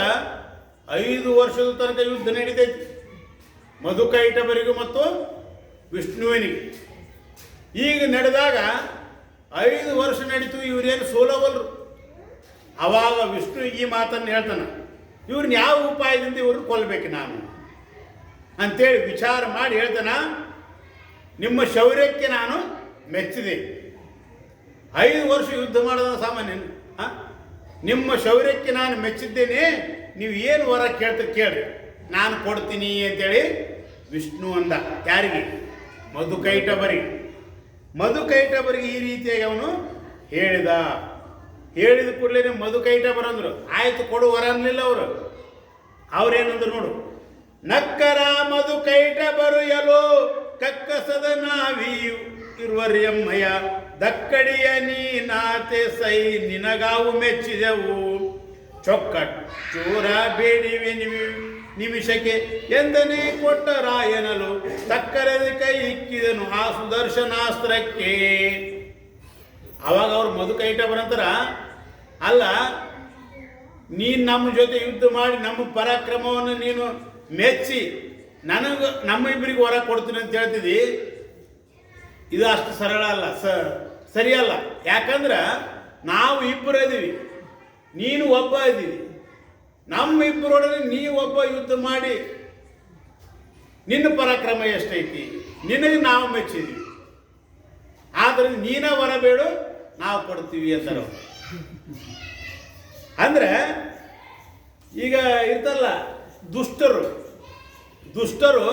5 ವರ್ಷದ ತನಕ ಯುದ್ಧ ನಡೀತೈತಿ ಮಧುಕೈಟಭರಿಗೂ ಮತ್ತು ವಿಷ್ಣುವಿನಿಗೆ. ಈಗ ನಡೆದಾಗ 5 ವರ್ಷ ನಡೀತು, ಇವ್ರೇನು ಸೋಲವಲ್ರು. ಅವಾಗ ವಿಷ್ಣು ಈ ಮಾತನ್ನು ಹೇಳ್ತಾನೆ, ಇವ್ರನ್ನ ಯಾವ ಉಪಾಯದಿಂದ ಇವ್ರನ್ನ ಕೊಲ್ಲಬೇಕು ನಾನು ಅಂತೇಳಿ ವಿಚಾರ ಮಾಡಿ ಹೇಳ್ತಾನ, ನಿಮ್ಮ ಶೌರ್ಯಕ್ಕೆ ನಾನು ಮೆಚ್ಚಿದೆ. 5 ವರ್ಷ ಯುದ್ಧ ಮಾಡೋದ ಸಾಮಾನ್ಯ. ನಿಮ್ಮ ಶೌರ್ಯಕ್ಕೆ ನಾನು ಮೆಚ್ಚಿದ್ದೇನೆ, ನೀವು ಏನು ವರ ಕೇಳ್ರಿ ನಾನು ಕೊಡ್ತೀನಿ ಅಂತೇಳಿ ವಿಷ್ಣು ಅಂದ. ಯಾರಿಗೆ? ಮಧುಕೈಟಭರಿಗೆ. ಮಧುಕೈಟಭರಿಗೆ ಈ ರೀತಿಯಾಗಿ ಅವನು ಹೇಳಿದ ಕೂಡಲೇ ಮಧುಕೈಟಭರು ಅಂದರು, ಆಯ್ತು ಕೊಡು ವರ ಅನ್ನಲಿಲ್ಲ ಅವರು. ಅವ್ರೇನಂದ್ರು ನೋಡು, ನಕ್ಕರ ಮಧುಕೈಟಭರು ಎಲ್ಲೋ ಕಕ್ಕಸದ ನಾವಿ ಇರುವರಿಯಮ್ಮಯ್ಯ ದಕ್ಕಡಿಯ ನೀನಾತೆ ಸೈ ನಿನಗಾವು ಮೆಚ್ಚಿದೆವು ಚೊಕ್ಕ ಚೂರ ಬೇಡಿವೆ ನಿಮಿಷಕ್ಕೆ ಎಂದನೇ ಕೊಟ್ಟ ರಾಯನಲು ತಕ್ಕರದ ಕೈ ಇಕ್ಕಿದನು ಆ ಸುದರ್ಶನಾಸ್ತ್ರಕ್ಕೆ. ಅವಾಗ ಅವ್ರು ಮಧುಕೈಟಭರಂತರ, ಅಲ್ಲ ನೀನು ನಮ್ಮ ಜೊತೆ ಯುದ್ಧ ಮಾಡಿ ನಮ್ಮ ಪರಾಕ್ರಮವನ್ನು ನೀನು ಮೆಚ್ಚಿ ನಮ್ಮ ಇಬ್ಬರಿಗೆ ವರ ಕೊಡ್ತೀನಿ ಅಂತ ಹೇಳ್ತಿದ್ದಿ, ಇದು ಅಷ್ಟು ಸರಳ ಅಲ್ಲ, ಸರಿಯಲ್ಲ. ಯಾಕಂದ್ರೆ ನಾವು ಇಬ್ಬರು ಇದೀವಿ, ನೀನು ಒಬ್ಬ ಇದ್ದೀವಿ. ನಮ್ಮ ಇಬ್ಬರೊಡನೆ ನೀವು ಒಬ್ಬ ಯುದ್ಧ ಮಾಡಿ ನಿನ್ನ ಪರಾಕ್ರಮ ಎಷ್ಟೈತಿ, ನಿನಗೆ ನಾವು ಮೆಚ್ಚಿದ್ವಿ, ಆದ್ರಿಂದ ನೀನ ವರ ಬೇಡು, ನಾವು ಕೊಡ್ತೀವಿ ಅಂತಾರೆ. ಅಂದ್ರೆ ಈಗ ಇರ್ತಲ್ಲ ದುಷ್ಟರು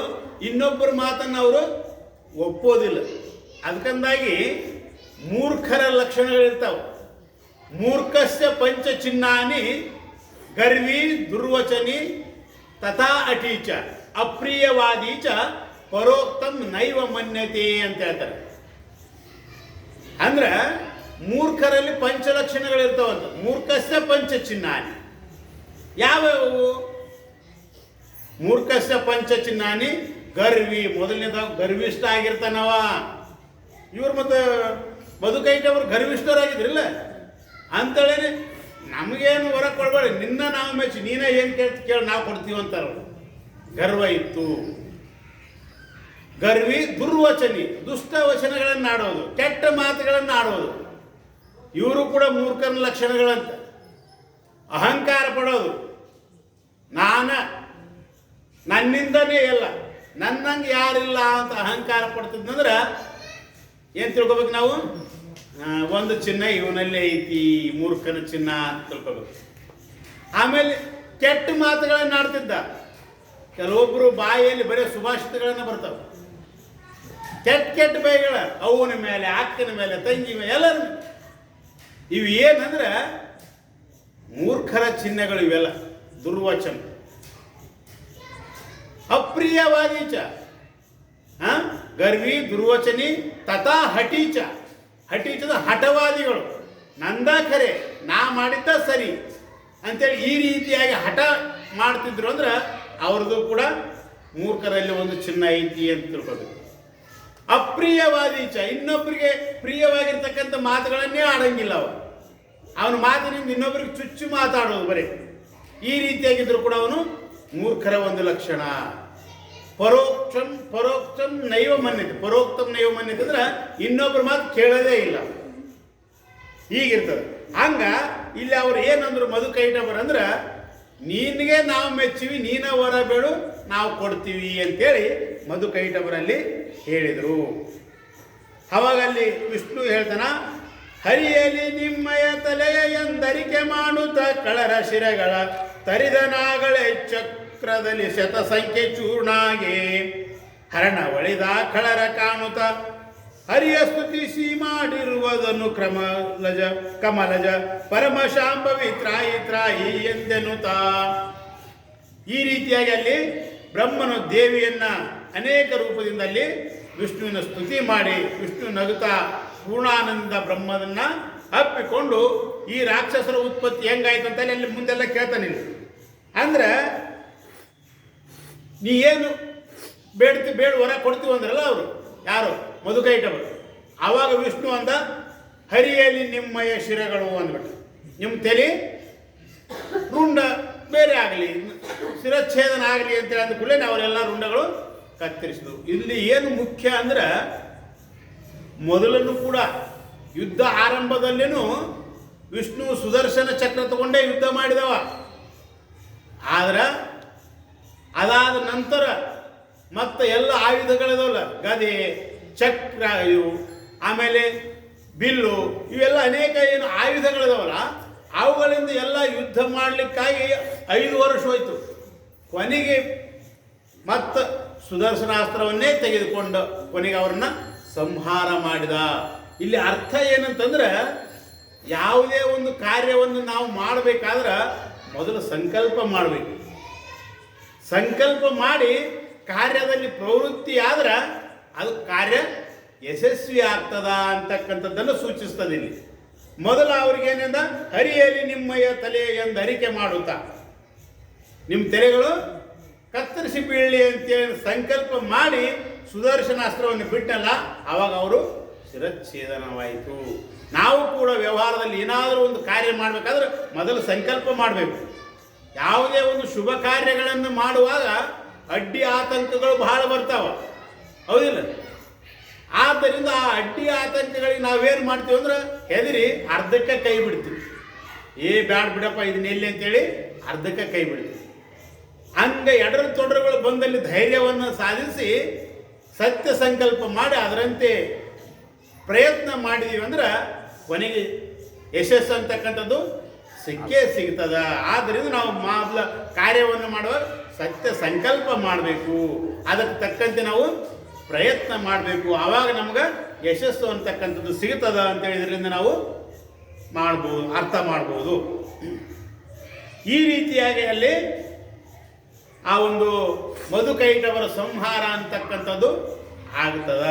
ಇನ್ನೊಬ್ಬರ ಮಾತನ್ನು ಅವರು ಒಪ್ಪೋದಿಲ್ಲ. ಅದಕ್ಕಂದಾಗಿ ಮೂರ್ಖರ ಲಕ್ಷಣಗಳಿರ್ತಾವೆ. ಮೂರ್ಖಸ್ಯ ಪಂಚ ಚಿಹ್ನಾನಿ ಗರ್ವಿ ದುರ್ವಚನಿ ತಥಾ ಅಟೀಚ ಅಪ್ರಿಯವಾದೀಚ ಪರೋಕ್ತಂ ನೈವ ಮನ್ಯತೆ ಅಂತ ಹೇಳ್ತಾರೆ. ಅಂದ್ರೆ ಮೂರ್ಖರಲ್ಲಿ ಪಂಚಲಕ್ಷಣಗಳಿರ್ತಾವಂತ. ಮೂರ್ಖಸ್ಯ ಪಂಚ ಚಿಹ್ನಾನಿ ಯಾವ್ಯಾವು? ಮೂರ್ಖಸ್ಯ ಪಂಚ ಚಿಹ್ನಾನಿ ಗರ್ವಿ, ಮೊದಲನೇದಾಗ ಗರ್ವಿಷ್ಠ ಆಗಿರ್ತಾನವ. ಇವ್ರು ಮತ್ತು ಮಧುಕೈಟಭರು ಗರ್ವಿಷ್ಠರಾಗಿದ್ರಿಲ್ಲ ಅಂತೇಳಿ ನಮಗೇನು ವರ ಕೊಡಬೇಡ, ನಿನ್ನ ನಾವು ಮೆಚ್ಚಿ ನೀನೇ ಏನು ಕೇಳಿ ನಾವು ಕೊಡ್ತೀವಿ ಅಂತಾರ. ಗರ್ವ ಇತ್ತು. ಗರ್ವಿ ದುರ್ವಚನಿ, ದುಷ್ಟ ವಚನಗಳನ್ನು ಆಡೋದು, ಕೆಟ್ಟ ಮಾತುಗಳನ್ನು ಆಡೋದು, ಇವರು ಕೂಡ ಮೂರ್ಖನ ಲಕ್ಷಣಗಳಂತ. ಅಹಂಕಾರ ಪಡೋದು, ನನ್ನಿಂದನೇ ಎಲ್ಲ, ನನ್ನಂಗೆ ಯಾರಿಲ್ಲ ಅಂತ ಅಹಂಕಾರ ಪಡ್ತಿದ್ದಂದ್ರೆ ಏನು ತಿಳ್ಕೊಬೇಕು ನಾವು? ಒಂದು ಚಿನ್ನ ಇವನಲ್ಲೇ ಐತಿ, ಮೂರ್ಖನ ಚಿನ್ನ ಅಂತ ತಿಳ್ಕೊಬೇಕು. ಆಮೇಲೆ ಕೆಟ್ಟ ಮಾತುಗಳನ್ನು ಆಡ್ತಿದ್ದ. ಕೆಲವೊಬ್ಬರು ಬಾಯಿಯಲ್ಲಿ ಬರೀ ಸುಭಾಷಿತಗಳನ್ನು ಬರ್ತಾವೆ, ಕೆಟ್ಟ ಬೈಗಳ, ಅವನ ಮೇಲೆ, ಅಕ್ಕನ ಮೇಲೆ, ತಂಗಿ ಮೇಲೆ, ಎಲ್ಲರ ಇವು ಏನಂದ್ರೆ ಮೂರ್ಖರ ಚಿಹ್ನೆಗಳು ಇವೆಲ್ಲ. ದುರ್ವಚನ, ಅಪ್ರಿಯವಾದೀಚ, ಗರ್ವಿ ದುರ್ವಚನಿ ತಥಾ ಹಟೀಚ. ಹಟೀಚದ ಹಠವಾದಿಗಳು, ನಂದ ಖರೆ, ನಾ ಮಾಡಿದ್ದ ಸರಿ ಅಂತೇಳಿ ಈ ರೀತಿಯಾಗಿ ಹಠ ಮಾಡ್ತಿದ್ರು. ಅಂದ್ರೆ ಅವ್ರದ್ದು ಕೂಡ ಮೂರ್ಖರಲ್ಲಿ ಒಂದು ಚಿಹ್ನೆ ಐತಿ ಅಂತ ತಿಳ್ಕೊಬೇಕು. ಅಪ್ರಿಯವಾದೀಚ, ಇನ್ನೊಬ್ಬರಿಗೆ ಪ್ರಿಯವಾಗಿರ್ತಕ್ಕಂಥ ಮಾತುಗಳನ್ನೇ ಆಡಂಗಿಲ್ಲ ಅವನ ಮಾತಿನಿಂದ ಇನ್ನೊಬ್ಬರಿಗೆ ಚುಚ್ಚು ಮಾತಾಡೋದು ಬರೀ. ಈ ರೀತಿಯಾಗಿದ್ರು ಕೂಡ ಅವನು ಮೂರ್ಖರ ಒಂದು ಲಕ್ಷಣ. ಪರೋಕ್ಷಂ ನೈವ ಮನ್ಯತೆ. ಪರೋಕ್ತಂ ನೈವ ಮನ್ಯತೆ ಅಂದ್ರೆ ಇನ್ನೊಬ್ಬರ ಮಾತು ಕೇಳೋದೇ ಇಲ್ಲ, ಹೀಗಿರ್ತದೆ. ಹಂಗ ಇಲ್ಲಿ ಅವ್ರು ಏನಂದ್ರು ಮಧುಕೈಟಭರು ಅಂದ್ರೆ, ನಿನಗೆ ನಾವು ಮೆಚ್ಚಿವಿ, ನೀನ ವರ ಬೇಡು, ನಾವು ಕೊಡ್ತೀವಿ ಅಂತೇಳಿ ಮಧುಕೈಟಭರಲ್ಲಿ ಹೇಳಿದರು. ಅವಾಗ ಅಲ್ಲಿ ವಿಷ್ಣು ಹೇಳ್ತಾನ, ಹರಿಯಲಿ ನಿಮ್ಮಯ ತಲೆಯ ಎಂದರಿಕೆ ಮಾಡುತ್ತ ಕಳರ ಶಿರಗಳ ತರಿದ ನಾಗಳೆ ಚಕ್ರದಲ್ಲಿ ಶತಸಂಖ್ಯೆ ಚೂರ್ಣಾಗೆ ಹರಣ ಒಳಿದ ಕಳರ ಕಾಣುತ್ತ ಹರಿಯ ಸ್ತುತಿಸಿ ಮಾಡಿರುವುದನ್ನು ಕಮಲಜ ಪರಮಶಾಂಭವಿ ತ್ರಾಯಿ ಎಂದೆನ್ನುತ್ತ. ಈ ರೀತಿಯಾಗಿ ಅಲ್ಲಿ ಬ್ರಹ್ಮನು ದೇವಿಯನ್ನ ಅನೇಕ ರೂಪದಿಂದಲ್ಲಿ ವಿಷ್ಣುವಿನ ಸ್ತುತಿ ಮಾಡಿ, ವಿಷ್ಣು ನಗುತ್ತಾ ಪೂರ್ಣಾನಂದ ಬ್ರಹ್ಮದನ್ನ ಅಪ್ಪಿಕೊಂಡು ಈ ರಾಕ್ಷಸರ ಉತ್ಪತ್ತಿ ಹೆಂಗಾಯ್ತು ಅಂತ ಅಲ್ಲಿ ಮುಂದೆಲ್ಲ ಕೇಳ್ತಾನೆ. ಅಂದ್ರೆ ನೀ ಏನು ಬೇಡ ವರ ಕೊಡ್ತೀವಿ ಅಂದ್ರಲ್ಲ ಅವರು, ಯಾರು? ಮಧುಕೈಟಭರು. ಆವಾಗ ವಿಷ್ಣು ಅಂದ, ಹರಿಯಲ್ಲಿ ನಿಮ್ಮಯ ಶಿರಗಳು ಅಂದ್ಬಿಟ್ಟು, ನಿಮ್ಮ ತಲೆ ರುಂಡ ಬೇರೆ ಆಗಲಿ, ಶಿರಚ್ಛೇದನ ಆಗಲಿ ಅಂತೇಳಿ ಅಂದ ಕೂಡಲೇ ಅವರೆಲ್ಲ ರುಂಡಗಳು ಕತ್ತರಿಸಿದ್ರು. ಇಲ್ಲಿ ಏನು ಮುಖ್ಯ ಅಂದ್ರೆ, ಮೊದಲನ್ನು ಕೂಡ ಯುದ್ಧ ಆರಂಭದಲ್ಲಿನೂ ವಿಷ್ಣು ಸುದರ್ಶನ ಚಕ್ರ ತಗೊಂಡೇ ಯುದ್ಧ ಮಾಡಿದವ. ಆದ್ರೆ ಅದಾದ ನಂತರ ಮತ್ತೆ ಎಲ್ಲ ಆಯುಧಗಳಿದಾವಲ್ಲ, ಗದೆ, ಚಕ್ರ, ಇವು ಆಮೇಲೆ ಬಿಲ್ಲು, ಇವೆಲ್ಲ ಅನೇಕ ಏನು ಆಯುಧಗಳಿದಾವಲ್ಲ, ಅವುಗಳಿಂದ ಎಲ್ಲ ಯುದ್ಧ ಮಾಡಲಿಕ್ಕಾಗಿ 5 ವರ್ಷ ಹೋಯ್ತು. ಕೊನೆಗೆ ಮತ್ತು ಸುದರ್ಶನಾಸ್ತ್ರವನ್ನೇ ತೆಗೆದುಕೊಂಡು ಕೊನೆಗೆ ಅವ್ರನ್ನ ಸಂಹಾರ ಮಾಡಿದ. ಇಲ್ಲಿ ಅರ್ಥ ಏನಂತಂದ್ರೆ, ಯಾವುದೇ ಒಂದು ಕಾರ್ಯವನ್ನು ನಾವು ಮಾಡಬೇಕಾದ್ರೆ ಮೊದಲು ಸಂಕಲ್ಪ ಮಾಡಬೇಕು. ಸಂಕಲ್ಪ ಮಾಡಿ ಕಾರ್ಯದಲ್ಲಿ ಪ್ರವೃತ್ತಿ ಆದ್ರೆ ಅದು ಕಾರ್ಯ ಯಶಸ್ವಿ ಆಗ್ತದ ಅಂತಕ್ಕಂಥದ್ದನ್ನು ಸೂಚಿಸ್ತದೆ. ಇಲ್ಲಿ ಮೊದಲು ಅವ್ರಿಗೇನಿಂದ ಹರಿಯಲ್ಲಿ ನಿಮ್ಮಯ್ಯ ತಲೆ ಎಂದು ಅರಿಕೆ ಮಾಡುತ್ತಾ ನಿಮ್ಮ ತೆರೆಗಳು ಕತ್ತರಿಸಿ ಬೀಳಲಿ ಅಂತೇಳಿ ಸಂಕಲ್ಪ ಮಾಡಿ ಸುದರ್ಶನಾಸ್ತ್ರವನ್ನು ಬಿಟ್ಟಲ್ಲ, ಆವಾಗ ಅವರು ಶಿರಚ್ಛೇದನವಾಯಿತು. ನಾವು ಕೂಡ ವ್ಯವಹಾರದಲ್ಲಿ ಏನಾದರೂ ಒಂದು ಕಾರ್ಯ ಮಾಡಬೇಕಾದ್ರೆ ಮೊದಲು ಸಂಕಲ್ಪ ಮಾಡಬೇಕು. ಯಾವುದೇ ಒಂದು ಶುಭ ಕಾರ್ಯಗಳನ್ನು ಮಾಡುವಾಗ ಅಡ್ಡಿ ಆತಂಕಗಳು ಬಹಳ ಬರ್ತಾವ, ಹೌದಿಲ್ಲ? ಆದ್ದರಿಂದ ಆ ಅಡ್ಡಿ ಆತಂಕಗಳಿಗೆ ನಾವೇನು ಮಾಡ್ತೀವಿ ಅಂದ್ರೆ ಹೆದರಿ ಅರ್ಧಕ್ಕೆ ಕೈ ಬಿಡ್ತೀವಿ. ಬ್ಯಾಡ ಬಿಡಪ್ಪ ಇದನ್ನ ಎಲ್ಲಿ ಅಂತೇಳಿ ಅರ್ಧಕ್ಕೆ ಕೈ ಬಿಡ್ತೀವಿ. ಹಂಗೆ ಎಡರು ತೊಡರುಗಳು ಬಂದಲ್ಲಿ ಧೈರ್ಯವನ್ನು ಸಾಧಿಸಿ ಸತ್ಯ ಸಂಕಲ್ಪ ಮಾಡಿ ಅದರಂತೆ ಪ್ರಯತ್ನ ಮಾಡಿದೀವಿ ಅಂದ್ರೆ ಕೊನೆಗೆ ಯಶಸ್ಸು ಅಂತಕ್ಕಂಥದ್ದು ಸಿಕ್ಕೇ ಸಿಗ್ತದ. ಆದ್ದರಿಂದ ನಾವು ಮೊದಲ ಕಾರ್ಯವನ್ನು ಮಾಡುವಾಗ ಸತ್ಯ ಸಂಕಲ್ಪ ಮಾಡಬೇಕು, ಅದಕ್ಕೆ ತಕ್ಕಂತೆ ನಾವು ಪ್ರಯತ್ನ ಮಾಡಬೇಕು. ಆವಾಗ ನಮ್ಗೆ ಯಶಸ್ಸು ಅಂತಕ್ಕಂಥದ್ದು ಸಿಗ್ತದ ಅಂತೇಳಿ ಇದರಿಂದ ನಾವು ಮಾಡ್ಬೋದು, ಅರ್ಥ ಮಾಡ್ಬೋದು. ಈ ರೀತಿಯಾಗಿ ಅಲ್ಲಿ ಆ ಒಂದು ಮಧುಕೈಟವರ ಸಂಹಾರ ಅಂತಕ್ಕಂಥದ್ದು ಆಗ್ತದ.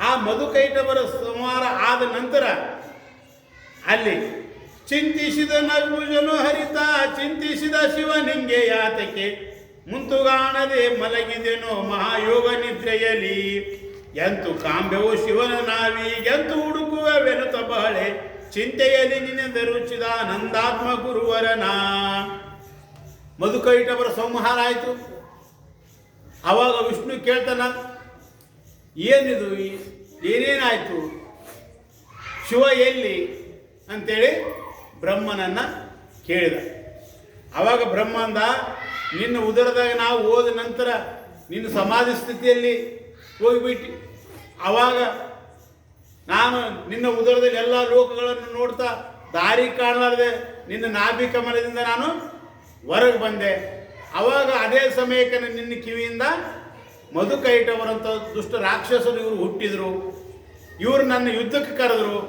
ಆ ಮಧುಕೈಟವರ ಸಂಹಾರ ಆದ ನಂತರ ಅಲ್ಲಿ ಚಿಂತಿಸಿದ ನಗುಜನು ಹರಿತ ಚಿಂತಿಸಿದ ಶಿವನಿಂಗೆ ಯಾತಕ್ಕೆ ಮುಂತುಗಾಣದೆ ಮಲಗಿದೆನೋ ಮಹಾಯೋಗ ನಿದ್ರೆಯಲಿ ಎಂತು ಕಾಂಬೆವು ಶಿವನ ನಾವಿ ಎಂತು ಹುಡುಕುವೆನುತ ಬಹಳೆ ಚಿಂತೆಯಲ್ಲಿ ನಿನ್ನೆಂದರು ಚಿದಾನಂದಾತ್ಮ ಗುರುವರನ. ಮಧುಕೈಟವರ ಸಂಹಾರ ಆಯಿತು. ಆವಾಗ ವಿಷ್ಣು ಕೇಳ್ತಾನ, ಏನಿದು, ಏನೇನಾಯಿತು, ಶಿವ ಎಲ್ಲಿ ಅಂತೇಳಿ ಬ್ರಹ್ಮನನ್ನ ಕೇಳಿದ. ಆವಾಗ ಬ್ರಹ್ಮ ಅಂದ, ನಿನ್ನ ಉದರದಾಗ ನಾವು ಹೋದ ನಂತರ ನಿನ್ನ ಸಮಾಧಿ ಸ್ಥಿತಿಯಲ್ಲಿ ಹೋಗಿಬಿಟ್ಟು ಆವಾಗ ನಾನು ನಿನ್ನ ಉದರದಲ್ಲಿ ಎಲ್ಲ ಲೋಕಗಳನ್ನು ನೋಡ್ತಾ ದಾರಿ ಕಾಣಲಾರದೆ ನಿನ್ನ ನಾಭಿ ಕಮಲದಿಂದ ನಾನು ಹೊರಗೆ ಬಂದೆ. ಆವಾಗ ಅದೇ ಸಮಯಕ್ಕೆ ನಿನ್ನ ಕಿವಿಯಿಂದ ಮಧುಕೈಟವರಂಥ ದುಷ್ಟ ರಾಕ್ಷಸರು ಇವರು ಹುಟ್ಟಿದರು. ಇವರು ನನ್ನ ಯುದ್ಧಕ್ಕೆ ಕರೆದರು.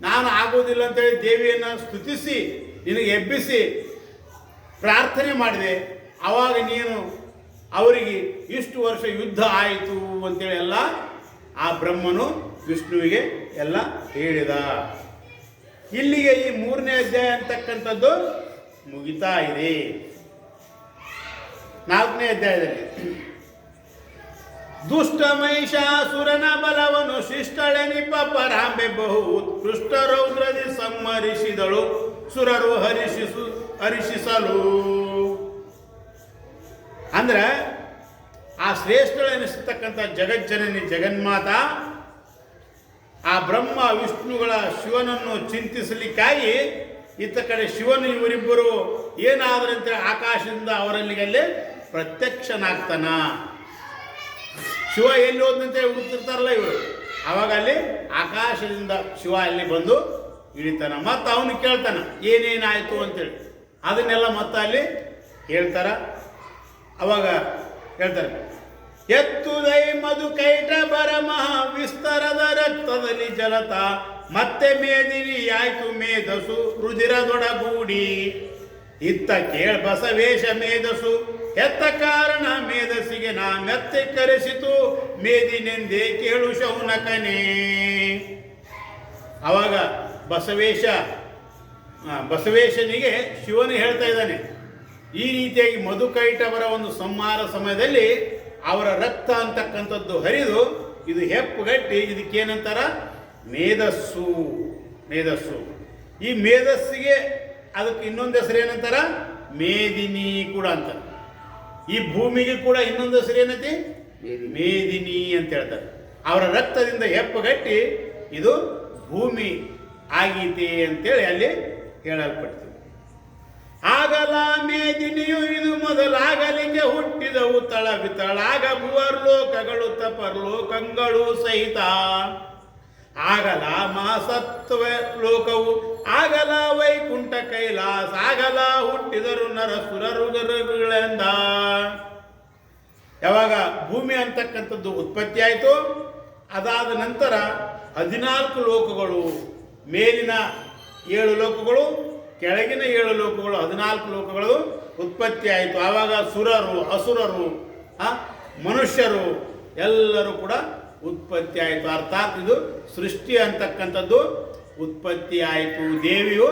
ನಾನು ಆಗೋದಿಲ್ಲ ಅಂತೇಳಿ ದೇವಿಯನ್ನು ಸ್ತುತಿಸಿ ನಿನಗೆ ಎಬ್ಬಿಸಿ ಪ್ರಾರ್ಥನೆ ಮಾಡಿದೆ. ಆವಾಗ ನೀನು ಅವರಿಗೆ ಇಷ್ಟು ವರ್ಷ ಯುದ್ಧ ಆಯಿತು ಅಂತೇಳಿ ಎಲ್ಲ ಆ ಬ್ರಹ್ಮನು ವಿಷ್ಣುವಿಗೆ ಎಲ್ಲ ಹೇಳಿದ. ಇಲ್ಲಿಗೆ ಈ 3ನೇ ಅಧ್ಯಾಯ ಅಂತಕ್ಕಂಥದ್ದು ಮುಗಿತಾ ಇದೆ. 4ನೇ ಅಧ್ಯಾಯದಲ್ಲಿ ದುಷ್ಟ ಮಹಿಷಾಸುರನ ಬಲವನ್ನು ಶಿಷ್ಟಳೆನಿಪ ಪರಾಂಬೆ ಬಹು ಉತ್ಕೃಷ್ಟ ರೌದ್ರದಿ ಸಂಹರಿಸಿದಳು ಸುರರು ಹರಿಸಿಸಲು. ಅಂದ್ರೆ ಆ ಶ್ರೇಷ್ಠಳೆನಿಸತಕ್ಕಂಥ ಜಗಜ್ಜನನಿ ಜಗನ್ಮಾತ ಆ ಬ್ರಹ್ಮ ವಿಷ್ಣುಗಳ ಶಿವನನ್ನು ಚಿಂತಿಸಲಿಕ್ಕಾಗಿ ಇತ್ತ ಕಡೆ ಶಿವನು ಇವರಿಬ್ಬರು ಏನಾದ್ರಂತೆ ಆಕಾಶದಿಂದ ಅವರಲ್ಲಿಗಲ್ಲೇ ಪ್ರತ್ಯಕ್ಷನಾಗ್ತಾನ. ಶಿವ ಎಲ್ಲಿ ಹೋದಂತೆ ಹುಡುಕ್ತಿರ್ತಾರಲ್ಲ ಇವರು, ಆವಾಗ ಅಲ್ಲಿ ಆಕಾಶದಿಂದ ಶಿವ ಅಲ್ಲಿ ಬಂದು ಇಳಿತಾನ. ಮತ್ತು ಅವನು ಕೇಳ್ತಾನ ಏನೇನಾಯಿತು ಅಂತೇಳಿ. ಅದನ್ನೆಲ್ಲ ಮತ್ತೆ ಅಲ್ಲಿ ಹೇಳ್ತಾರ. ಅವಾಗ ಹೇಳ್ತಾರೆ, ಎತ್ತುದೈ ಮಧುಕೈಟವರ ಮಹಾ ವಿಸ್ತರದ ರಕ್ತದಲ್ಲಿ ಜಲತ ಮತ್ತೆ ಮೇದಿನಿ ಆಯ್ತು ಮೇಧಸು ರುದಿರದೊಡಗೂಡಿ ಇತ್ತ ಕೇಳ ಬಸವೇಶ ಮೇಧಸು ಎತ್ತ ಕಾರಣ ಮೇಧಸಿಗೆ ನಾ ಮೆತ್ತೆ ಕರೆಸಿತು ಮೇದಿನೆಂದೇ ಕೇಳು ಶೌನಕನೇ. ಅವಾಗ ಬಸವೇಶನಿಗೆ ಶಿವನು ಹೇಳ್ತಾ ಇದ್ದಾನೆ, ಈ ರೀತಿಯಾಗಿ ಮಧುಕೈಟವರ ಒಂದು ಸಂಹಾರ ಸಮಯದಲ್ಲಿ ಅವರ ರಕ್ತ ಅಂತಕ್ಕಂಥದ್ದು ಹರಿದು ಇದು ಹೆಪ್ಪುಗಟ್ಟಿ ಇದಕ್ಕೇನಂತಾರ ಮೇಧಸ್ಸು. ಈ ಮೇಧಸ್ಸಿಗೆ ಅದಕ್ಕೆ ಇನ್ನೊಂದು ಹೆಸರು ಏನಂತಾರ ಮೇದಿನಿ ಕೂಡ ಅಂತ. ಈ ಭೂಮಿಗೆ ಕೂಡ ಇನ್ನೊಂದು ಹೆಸರು ಏನೈತಿ ಮೇದಿನಿ ಅಂತ ಹೇಳ್ತಾರೆ. ಅವರ ರಕ್ತದಿಂದ ಹೆಪ್ಪುಗಟ್ಟಿ ಇದು ಭೂಮಿ ಆಗೀತೆ ಅಂತೇಳಿ ಅಲ್ಲಿ ಹೇಳಲ್ಪಡ್ತೀವಿ. ಆಗಲ ಮೇದಿನಿಯು ಇದು ಮೊದಲಾಗಲಿಗೆ ಹುಟ್ಟಿದವು ತಳ ಬಿತಳಾಗ ಭುವರ್ಲೋಕಗಳು ತಪರ್ಲೋಕಗಳು ಸಹಿತ. ಆಗಲ ಮಾಸತ್ವ ಲೋಕವು ಆಗಲ ವೈಕುಂಠ ಕೈಲಾಸ ಆಗಲ ಹುಟ್ಟಿದರು ನರಸುರರುಗರುಗಳಿಂದ. ಯಾವಾಗ ಭೂಮಿ ಅಂತಕ್ಕಂಥದ್ದು ಉತ್ಪತ್ತಿ ಆಯಿತು, ಅದಾದ ನಂತರ 14 ಲೋಕಗಳು, ಮೇಲಿನ 7 ಲೋಕಗಳು, ಕೆಳಗಿನ 7 ಲೋಕಗಳು, 14 ಲೋಕಗಳು ಉತ್ಪತ್ತಿ ಆಯಿತು. ಆವಾಗ ಸುರರು, ಅಸುರರು, ಮನುಷ್ಯರು ಎಲ್ಲರೂ ಕೂಡ ಉತ್ಪತ್ತಿ ಆಯಿತು. ಅರ್ಥಾತ್ ಇದು ಸೃಷ್ಟಿ ಅಂತಕ್ಕಂಥದ್ದು ಉತ್ಪತ್ತಿ ಆಯಿತು. ದೇವಿಯು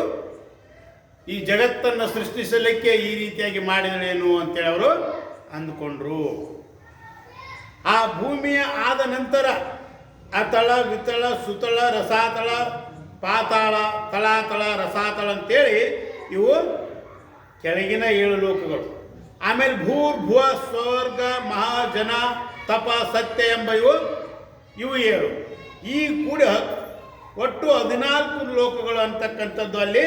ಈ ಜಗತ್ತನ್ನು ಸೃಷ್ಟಿಸಲಿಕ್ಕೆ ಈ ರೀತಿಯಾಗಿ ಮಾಡಿದಳೇನು ಅಂತೇಳಿ ಅವರು ಅಂದ್ಕೊಂಡ್ರು. ಆ ಭೂಮಿಯ ಆದ ನಂತರ ಅತಳ, ವಿತಳ, ಸುತಳ, ರಸಾತಳ, ಪಾತಾಳ, ತಳಾತಳ, ರಸಾತಳ ಅಂತೇಳಿ ಇವು ಕೆಳಗಿನ 7 ಲೋಕಗಳು. ಆಮೇಲೆ ಭೂರ್ಭುವ, ಸ್ವರ್ಗ, ಮಹಾಜನ, ತಪ, ಸತ್ಯ ಎಂಬ ಇವು 7. ಈ ಕೂಡ ಒಟ್ಟು 14 ಲೋಕಗಳು ಅಂತಕ್ಕಂಥದ್ದು ಅಲ್ಲಿ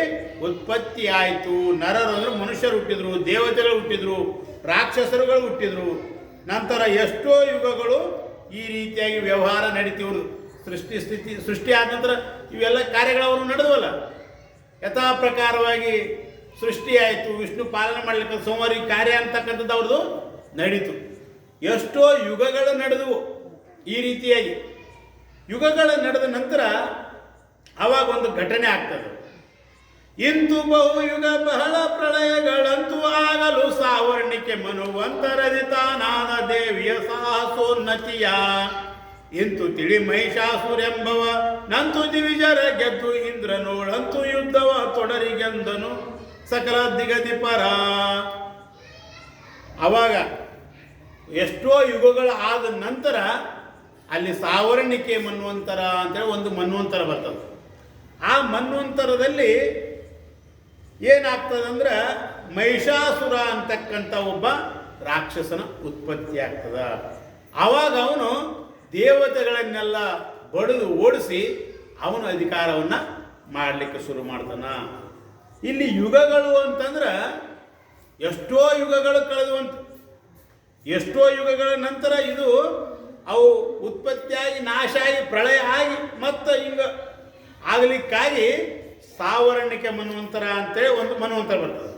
ಉತ್ಪತ್ತಿ ಆಯಿತು. ನರರು ಅಂದರೆ ಮನುಷ್ಯರು ಹುಟ್ಟಿದ್ರು, ದೇವತೆಗಳು ಹುಟ್ಟಿದ್ರು, ರಾಕ್ಷಸರುಗಳು ಹುಟ್ಟಿದ್ರು. ನಂತರ ಎಷ್ಟೋ ಯುಗಗಳು ಈ ರೀತಿಯಾಗಿ ವ್ಯವಹಾರ ನಡೀತಿವ್ರು. ಸೃಷ್ಟಿ ಆದ ನಂತರ ಇವೆಲ್ಲ ಕಾರ್ಯಗಳವರು ನಡೆದವಲ್ಲ, ಯಥಾ ಪ್ರಕಾರವಾಗಿ ಸೃಷ್ಟಿ ಆಯಿತು. ವಿಷ್ಣು ಪಾಲನೆ ಮಾಡಲಿಕ್ಕೆ ಸಂವಾರಿ ಕಾರ್ಯ ಅಂತಕ್ಕಂಥದ್ದು ಅವ್ರದ್ದು ನಡೀತು. ಎಷ್ಟೋ ಯುಗಗಳು ನಡೆದವು. ಈ ರೀತಿಯಾಗಿ ಯುಗಗಳು ನಡೆದ ನಂತರ ಆವಾಗ ಒಂದು ಘಟನೆ ಆಗ್ತದೆ. ಇಂದು ಬಹುಯುಗ ಬಹಳ ಪ್ರಳಯಗಳಂತೂ ಆಗಲು ಸಾವರ್ಣಿಕೆ ಮನುವಂತರದಿತಾನಾದ ದೇವಿಯ ಸಾಹಸೋನ್ನತಿಯ. ಇಂತು ತಿಳಿ ಮಹಿಷಾಸುರೆಂಬವ ನಂತು ದಿವಿಜರ ಗೆದ್ದು ಇಂದ್ರನೋಳಂತು ಯುದ್ಧವ ತೊಡರಿಗೆಂದನು ಸಕಲ ದಿಗದಿಪರ. ಅವಾಗ ಎಷ್ಟೋ ಯುಗಗಳ ಆದ ನಂತರ ಅಲ್ಲಿ ಸಾವರ್ಣಿಕೆ ಮನ್ವಂತರ ಅಂತೇಳಿ ಒಂದು ಮನ್ವಂತರ ಬರ್ತದೆ. ಆ ಮನ್ವಂತರದಲ್ಲಿ ಏನಾಗ್ತದಂದ್ರೆ ಮಹಿಷಾಸುರ ಅಂತಕ್ಕಂಥ ಒಬ್ಬ ರಾಕ್ಷಸನ ಉತ್ಪತ್ತಿ ಆಗ್ತದ. ಆವಾಗ ಅವನು ದೇವತೆಗಳನ್ನೆಲ್ಲ ಬಡಿದು ಓಡಿಸಿ ಅವನು ಅಧಿಕಾರವನ್ನು ಮಾಡಲಿಕ್ಕೆ ಶುರು ಮಾಡ್ತಾನ. ಇಲ್ಲಿ ಯುಗಗಳು ಅಂತಂದ್ರೆ ಎಷ್ಟೋ ಯುಗಗಳು ಕಳೆದುವಂತ, ಎಷ್ಟೋ ಯುಗಗಳ ನಂತರ ಇದು ಅವು ಉತ್ಪತ್ತಿಯಾಗಿ ನಾಶ ಆಗಿ ಪ್ರಳಯ ಆಗಿ ಮತ್ತು ಈಗ ಆಗಲಿಕ್ಕಾಗಿ ಸಾವರ್ಣಿಕೆ ಮನ್ವಂತರ ಅಂತೇಳಿ ಒಂದು ಮನ್ವಂತರ ಬರ್ತದೆ.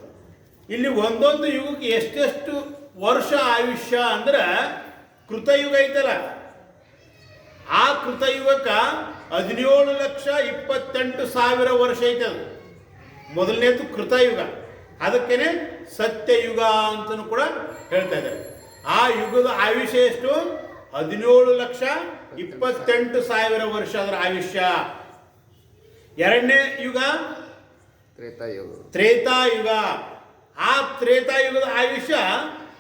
ಇಲ್ಲಿ ಒಂದೊಂದು ಯುಗಕ್ಕೆ ಎಷ್ಟೆಷ್ಟು ವರ್ಷ ಆಯುಷ್ಯ ಅಂದ್ರೆ ಕೃತಯುಗ ಐತಲ್ಲ, ಆ ಕೃತಯುಗಕ್ಕೆ 17,28,000 ವರ್ಷ ಐತೆ. ಅದು ಮೊದಲನೇದು ಕೃತಯುಗ, ಅದಕ್ಕೇನೆ ಸತ್ಯಯುಗ ಅಂತಲೂ ಕೂಡ ಹೇಳ್ತಾ ಇದ್ದಾರೆ. ಆ ಯುಗದ ಆಯುಷ್ಯ ಎಷ್ಟು? 17,28,000 ವರ್ಷ ಅದರ ಆಯುಷ್ಯ. ಎರಡನೇ ಯುಗ ತ್ರೇತಾಯುಗ. ಆ ತ್ರೇತಾಯುಗದ ಆಯುಷ್ಯ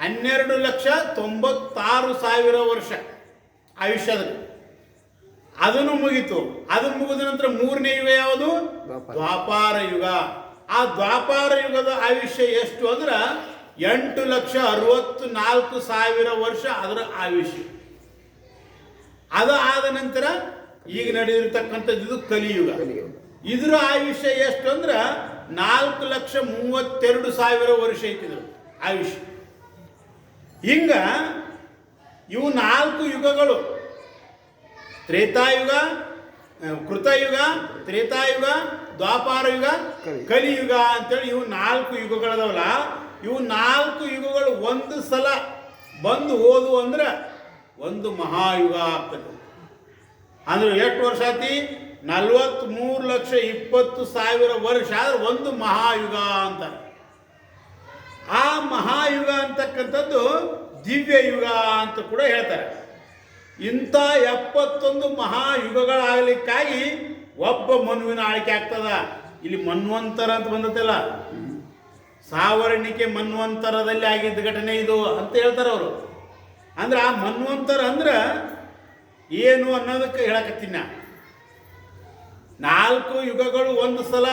12,96,000 ವರ್ಷ ಆಯುಷ್ಯದ. ಅದನ್ನು ಮುಗೀತು. ಅದು ಮುಗಿದ ನಂತರ ಮೂರನೇ ಯುಗ ಯಾವುದು? ದ್ವಾಪಾರ ಯುಗ. ಆ ದ್ವಾಪಾರ ಯುಗದ ಆಯುಷ್ಯ ಎಷ್ಟು ಅಂದ್ರೆ 8,64,000 ವರ್ಷ ಅದರ ಆಯುಷ್ಯ. ಅದು ಆದ ನಂತರ ಈಗ ನಡೆದಿರ್ತಕ್ಕಂಥದ್ದು ಕಲಿಯುಗ. ಇದರ ಆಯುಷ್ಯ ಎಷ್ಟು ಅಂದ್ರೆ 4,32,000 ವರ್ಷ ಐತಿದ್ರು ಆಯುಷ್ಯ. ಹಿಂಗ ಇವು 4 ಯುಗಗಳು, ತ್ರೇತಾಯುಗ, ಕೃತಯುಗ, ತ್ರೇತಾಯುಗ, ದ್ವಾಪಾರ ಯುಗ, ಕಲಿಯುಗ ಅಂತೇಳಿ ಇವು 4 ಯುಗಗಳದವಲ್ಲ. ಇವು 4 ಯುಗಗಳು ಒಂದು ಸಲ ಬಂದು ಹೋದು ಅಂದ್ರೆ ಒಂದು ಮಹಾಯುಗ ಆಗ್ತದೆ. ಅಂದ್ರೆ ಎಷ್ಟು ವರ್ಷ ಆತಿ? 43,20,000 ವರ್ಷ ಆದ್ರೆ ಒಂದು ಮಹಾಯುಗ ಅಂತ. ಆ ಮಹಾಯುಗ ಅಂತಕ್ಕಂಥದ್ದು ದಿವ್ಯ ಯುಗ ಅಂತ ಕೂಡ ಹೇಳ್ತಾರೆ. ಇಂಥ 71 ಮಹಾಯುಗಗಳಾಗಲಿಕ್ಕಾಗಿ ಒಬ್ಬ ಮನುವಿನ ಆಳ್ಕೆ ಆಗ್ತದ. ಇಲ್ಲಿ ಮನ್ವಂತರ ಅಂತ ಬಂದತ್ತಲ್ಲ, ಸಾವರ್ಣಿಕೆ ಮನ್ವಂತರದಲ್ಲಿ ಆಗಿದ್ದ ಘಟನೆ ಇದು ಅಂತ ಹೇಳ್ತಾರೆ ಅವರು. ಅಂದ್ರೆ ಆ ಮನ್ವಂತರ ಅಂದ್ರೆ ಏನು ಅನ್ನೋದಕ್ಕೆ ಹೇಳಕತ್ತೀನಿ ನಾ. 4 ಯುಗಗಳು ಒಂದು ಸಲ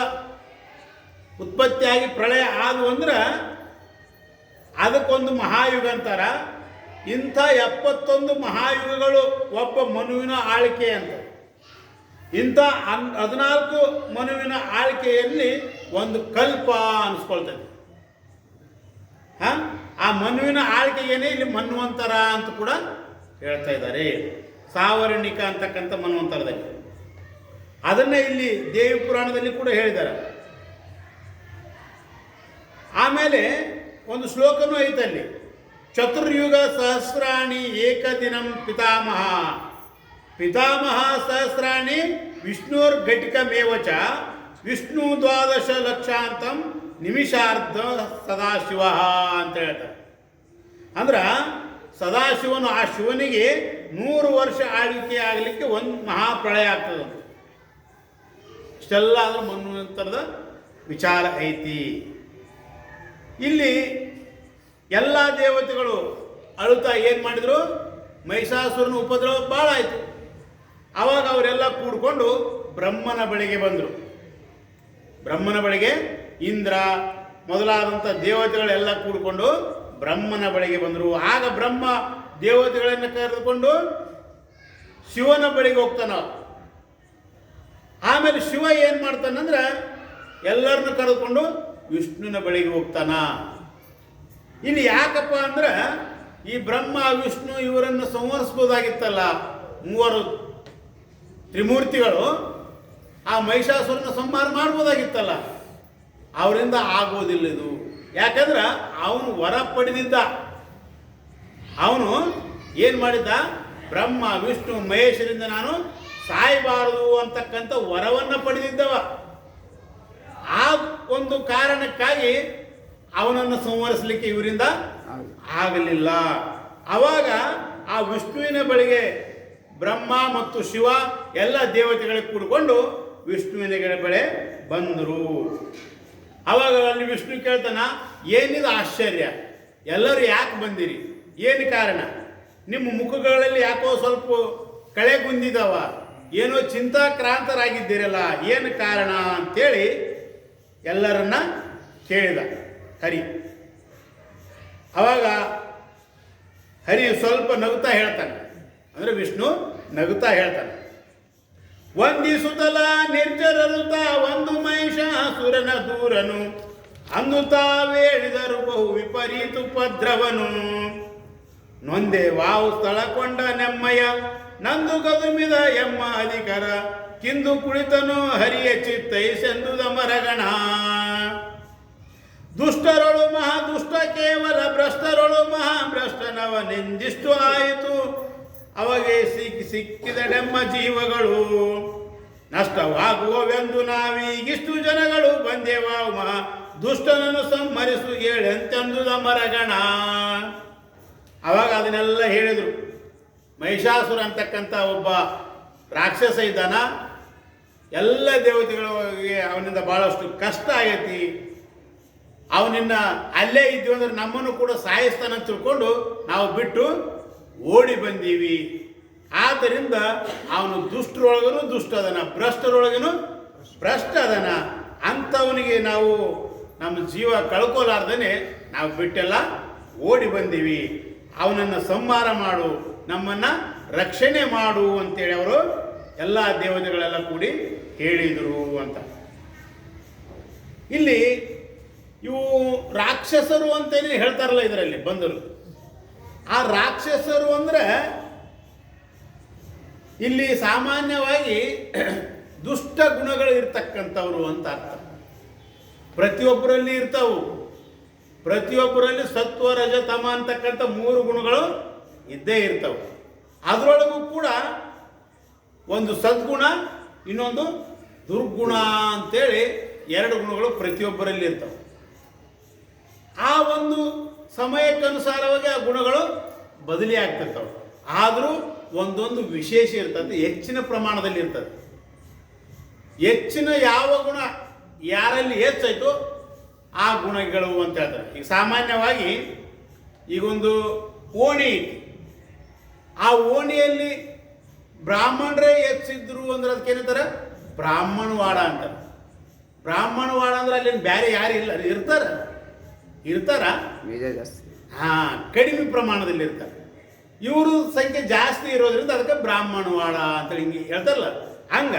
ಉತ್ಪತ್ತಿಯಾಗಿ ಪ್ರಳಯ ಆದವು ಅಂದ್ರೆ ಅದಕ್ಕೊಂದು ಮಹಾಯುಗ ಅಂತಾರ. ಇಂಥ 71 ಮಹಾಯುಗಗಳು ಒಬ್ಬ ಮನುವಿನ ಆಳ್ಕೆ ಅಂತ. ಇಂಥ 14 ಮನುವಿನ ಆಳ್ಕೆಯಲ್ಲಿ ಒಂದು ಕಲ್ಪ ಅನಿಸ್ಕೊಳ್ತದೆ. ಆ ಮನುವಿನ ಆಳ್ಕೆಗೇನೆ ಇಲ್ಲಿ ಮನ್ವಂತರ ಅಂತ ಕೂಡ ಹೇಳ್ತಾ ಇದ್ದಾರೆ. ಸಾವರ್ಣಿಕ ಅಂತಕ್ಕಂಥ ಮನ್ವಂತರದಲ್ಲಿ ಅದನ್ನೇ ಇಲ್ಲಿ ದೇವಿ ಪುರಾಣದಲ್ಲಿ ಕೂಡ ಹೇಳಿದ್ದಾರೆ. ಆಮೇಲೆ ಒಂದು ಶ್ಲೋಕನೂ ಐತಲ್ಲಿ, ಚತುರ್ಯುಗ ಸಹಸ್ರಾಣಿ ಏಕದಿನಂ ಪಿತಾಮಹ ಪಿತಾಮಹ ಸಹಸ್ರಾಣಿ ವಿಷ್ಣುರ್ ಘಟಿಕಮೇವಚ ವಿಷ್ಣು 12 ಲಕ್ಷಾಂತಂ ನಿಮಿಷಾರ್ಧ ಸದಾಶಿವ ಅಂತ ಹೇಳ್ತಾರೆ. ಅಂದ್ರೆ ಸದಾಶಿವನು ಆ ಶಿವನಿಗೆ 100 ವರ್ಷ ಆಳ್ವಿಕೆ ಆಗಲಿಕ್ಕೆ ಒಂದು ಮಹಾಪ್ರಳಯ ಆಗ್ತದೆ. ಇಷ್ಟೆಲ್ಲ ಆದ್ರೂ ಮನ್ವಂತರದ ವಿಚಾರ ಐತಿ. ಇಲ್ಲಿ ಎಲ್ಲ ದೇವತೆಗಳು ಅಳುತ್ತಾ ಏನು ಮಾಡಿದ್ರು, ಮಹಿಷಾಸುರನ ಉಪದ್ರವ ಭಾಳ ಆಯಿತು. ಆವಾಗ ಅವರೆಲ್ಲ ಕೂಡಿಕೊಂಡು ಬ್ರಹ್ಮನ ಬಳಿಗೆ ಬಂದರು. ಬ್ರಹ್ಮನ ಬಳಿಗೆ ಇಂದ್ರ ಮೊದಲಾದಂಥ ದೇವತೆಗಳೆಲ್ಲ ಕೂಡಿಕೊಂಡು ಬ್ರಹ್ಮನ ಬಳಿಗೆ ಬಂದರು. ಆಗ ಬ್ರಹ್ಮ ದೇವತೆಗಳನ್ನು ಕರೆದುಕೊಂಡು ಶಿವನ ಬಳಿಗೆ ಹೋಗ್ತಾನ. ಆಮೇಲೆ ಶಿವ ಏನು ಮಾಡ್ತಾನಂದ್ರೆ ಎಲ್ಲರನ್ನು ಕರೆದುಕೊಂಡು ವಿಷ್ಣುವಿನ ಬಳಿಗೆ ಹೋಗ್ತಾನ. ಇಲ್ಲಿ ಯಾಕಪ್ಪ ಅಂದ್ರೆ ಈ ಬ್ರಹ್ಮ ವಿಷ್ಣು ಇವರನ್ನು ಸಂಹರಿಸ್ಬೋದಾಗಿತ್ತಲ್ಲ, ಮೂವರು ತ್ರಿಮೂರ್ತಿಗಳು ಆ ಮಹಿಷಾಸುರನ ಸಂಹಾರ ಮಾಡ್ಬೋದಾಗಿತ್ತಲ್ಲ, ಅವರಿಂದ ಆಗೋದಿಲ್ಲ ಇದು. ಯಾಕಂದ್ರೆ ಅವನು ವರ ಪಡೆದಿದ್ದ. ಅವನು ಏನು ಮಾಡಿದ್ದ, ಬ್ರಹ್ಮ ವಿಷ್ಣು ಮಹೇಶರಿಂದ ನಾನು ಸಾಯಬಾರದು ಅಂತಕ್ಕಂಥ ವರವನ್ನು ಪಡೆದಿದ್ದವ. ಆ ಒಂದು ಕಾರಣಕ್ಕಾಗಿ ಅವನನ್ನು ಸಂಹರಿಸಲಿಕ್ಕೆ ಇವರಿಂದ ಆಗಲಿಲ್ಲ. ಆವಾಗ ಆ ವಿಷ್ಣುವಿನ ಬಳಿಗೆ ಬ್ರಹ್ಮ ಮತ್ತು ಶಿವ ಎಲ್ಲ ದೇವತೆಗಳಿಗೆ ಕೂಡಿಕೊಂಡು ವಿಷ್ಣುವಿನ ಬಳಿ ಬಂದರು. ಆವಾಗ ಅಲ್ಲಿ ವಿಷ್ಣು ಕೇಳ್ತಾನ, ಏನಿದು ಆಶ್ಚರ್ಯ, ಎಲ್ಲರೂ ಯಾಕೆ ಬಂದಿರಿ, ಏನು ಕಾರಣ, ನಿಮ್ಮ ಮುಖಗಳಲ್ಲಿ ಯಾಕೋ ಸ್ವಲ್ಪ ಕಳೆ ಗುಂದಿದವ, ಏನೋ ಚಿಂತಾಕ್ರಾಂತರಾಗಿದ್ದೀರಲ್ಲ, ಏನು ಕಾರಣ ಅಂತೇಳಿ ಎಲ್ಲರನ್ನ ಕೇಳಿದ ಹರಿ. ಅವಾಗ ಹರಿ ಸ್ವಲ್ಪ ನಗುತ್ತಾ ಹೇಳ್ತಾನೆ, ಅಂದರೆ ವಿಷ್ಣು ನಗುತ್ತಾ ಹೇಳ್ತಾನೆ, ವಂದಿಸುತ್ತಲ ನಿರ್ಜರರುತ ಒಂದು ಮಹಿಷಾಸುರನ ದೂರನು ಅಂದು ತಾವೇಳಿದರು ಬಹು ವಿಪರೀತ ಉಪದ್ರವನು ನೊಂದೆ ವಾವು ಸ್ಥಳಕೊಂಡ ನೆಮ್ಮಯ ನಂದು ಗದುಮಿದ ಎಮ್ಮ ಅಧಿಕರ ಕಿಂದು ಕುಳಿತನು ಹರಿಯ ಚಿತ್ತೈಸೆಂದುದ ಮರಗಣ ದುಷ್ಟರೊಳು ಮಹಾದುಷ್ಟ ಕೇವಲ ಭ್ರಷ್ಟರೊಳು ಮಹಾಭ್ರಷ್ಟನವ ನಿಂದಿಷ್ಟು ಆಯಿತು ಅವಾಗೆ ಸಿಕ್ಕಿದಡೆಮ್ಮ ಜೀವಗಳು ನಷ್ಟವಾಗುವವೆಂದು ನಾವೀಗಿಷ್ಟು ಜನಗಳು ಬಂದೆವ ಮಹಾ ದುಷ್ಟನನ್ನು ಸಂಹರಿಸು ಹೇಳೆಂತೆಂದುದ ಮರಗಣ. ಅವಾಗ ಅದನ್ನೆಲ್ಲ ಹೇಳಿದರು. ಮಹಿಷಾಸುರ ಅಂತಕ್ಕಂಥ ಒಬ್ಬ ರಾಕ್ಷಸ ಇದ್ದಾನ, ಎಲ್ಲ ದೇವತೆಗಳಿಗೆ ಅವನಿಂದ ಭಾಳಷ್ಟು ಕಷ್ಟ ಆಗೈತಿ, ಅವನಿನ್ನ ಅಲ್ಲೇ ಇದ್ದೀವಿ ಅಂದ್ರೆ ನಮ್ಮನ್ನು ಕೂಡ ಸಾಯಿಸ್ತಾನಂತ ತಿಳ್ಕೊಂಡು ನಾವು ಬಿಟ್ಟು ಓಡಿ ಬಂದೀವಿ. ಆದ್ದರಿಂದ ಅವನು ದುಷ್ಟರೊಳಗನು ದುಷ್ಟ ಅದನ, ಭ್ರಷ್ಟರೊಳಗನು ಭ್ರಷ್ಟ ಅದನ. ಅಂಥವನಿಗೆ ನಾವು ನಮ್ಮ ಜೀವ ಕಳ್ಕೊಲಾರ್ದೇ ನಾವು ಬಿಟ್ಟೆಲ್ಲ ಓಡಿ ಬಂದೀವಿ. ಅವನನ್ನು ಸಂಹಾರ ಮಾಡು, ನಮ್ಮನ್ನು ರಕ್ಷಣೆ ಮಾಡು ಅಂತೇಳಿ ಅವರು ಎಲ್ಲ ದೇವತೆಗಳೆಲ್ಲ ಕೂಡಿ ಹೇಳಿದರು ಅಂತ. ಇಲ್ಲಿ ಇವು ರಾಕ್ಷಸರು ಅಂತೇಳಿ ಹೇಳ್ತಾರಲ್ಲ ಇದರಲ್ಲಿ ಬಂದರು. ಆ ರಾಕ್ಷಸರು ಅಂದರೆ ಇಲ್ಲಿ ಸಾಮಾನ್ಯವಾಗಿ ದುಷ್ಟ ಗುಣಗಳು ಇರ್ತಕ್ಕಂಥವ್ರು ಅಂತ ಅರ್ಥ. ಪ್ರತಿಯೊಬ್ಬರಲ್ಲಿ ಇರ್ತಾವು. ಪ್ರತಿಯೊಬ್ಬರಲ್ಲಿ ಸತ್ವ ರಜ ತಮ ಅಂತಕ್ಕಂಥ 3 ಗುಣಗಳು ಇದ್ದೇ ಇರ್ತವೆ. ಅದರೊಳಗೂ ಕೂಡ ಒಂದು ಸದ್ಗುಣ, ಇನ್ನೊಂದು ದುರ್ಗುಣ ಅಂತೇಳಿ 2 ಗುಣಗಳು ಪ್ರತಿಯೊಬ್ಬರಲ್ಲಿ ಇರ್ತವೆ. ಆ ಒಂದು ಸಮಯಕ್ಕನುಸಾರವಾಗಿ ಆ ಗುಣಗಳು ಬದಲಿ ಆಗ್ತಿರ್ತವೆ. ಆದರೂ ಒಂದೊಂದು ವಿಶೇಷ ಇರ್ತದೆ, ಹೆಚ್ಚಿನ ಪ್ರಮಾಣದಲ್ಲಿ ಇರ್ತದೆ. ಹೆಚ್ಚಿನ ಯಾವ ಗುಣ ಯಾರಲ್ಲಿ ಹೆಚ್ಚಾಯ್ತು ಆ ಗುಣಗಳು ಅಂತ ಹೇಳ್ತಾರೆ. ಈಗ ಸಾಮಾನ್ಯವಾಗಿ ಈಗೊಂದು ಓಣಿ ಐತಿ, ಆ ಓಣಿಯಲ್ಲಿ ಬ್ರಾಹ್ಮಣರೇ ಹೆಚ್ಚಿದ್ರು ಅಂದ್ರೆ ಅದಕ್ಕೆ ಏನಂತಾರೆ, ಬ್ರಾಹ್ಮಣವಾಡ ಅಂತಾರೆ. ಬ್ರಾಹ್ಮಣವಾಡ ಅಂದ್ರೆ ಅಲ್ಲಿ ಬೇರೆ ಯಾರು ಇಲ್ಲ, ಇರ್ತಾರ ಕಡಿಮೆ ಪ್ರಮಾಣದಲ್ಲಿ ಇರ್ತಾರೆ. ಇವರು ಸಂಖ್ಯೆ ಜಾಸ್ತಿ ಇರೋದ್ರಿಂದ ಅದಕ್ಕೆ ಬ್ರಾಹ್ಮಣವಾಡ ಅಂತೇಳಿ ಹಿಂಗೆ ಹೇಳ್ತಾರಲ್ಲ. ಹಂಗ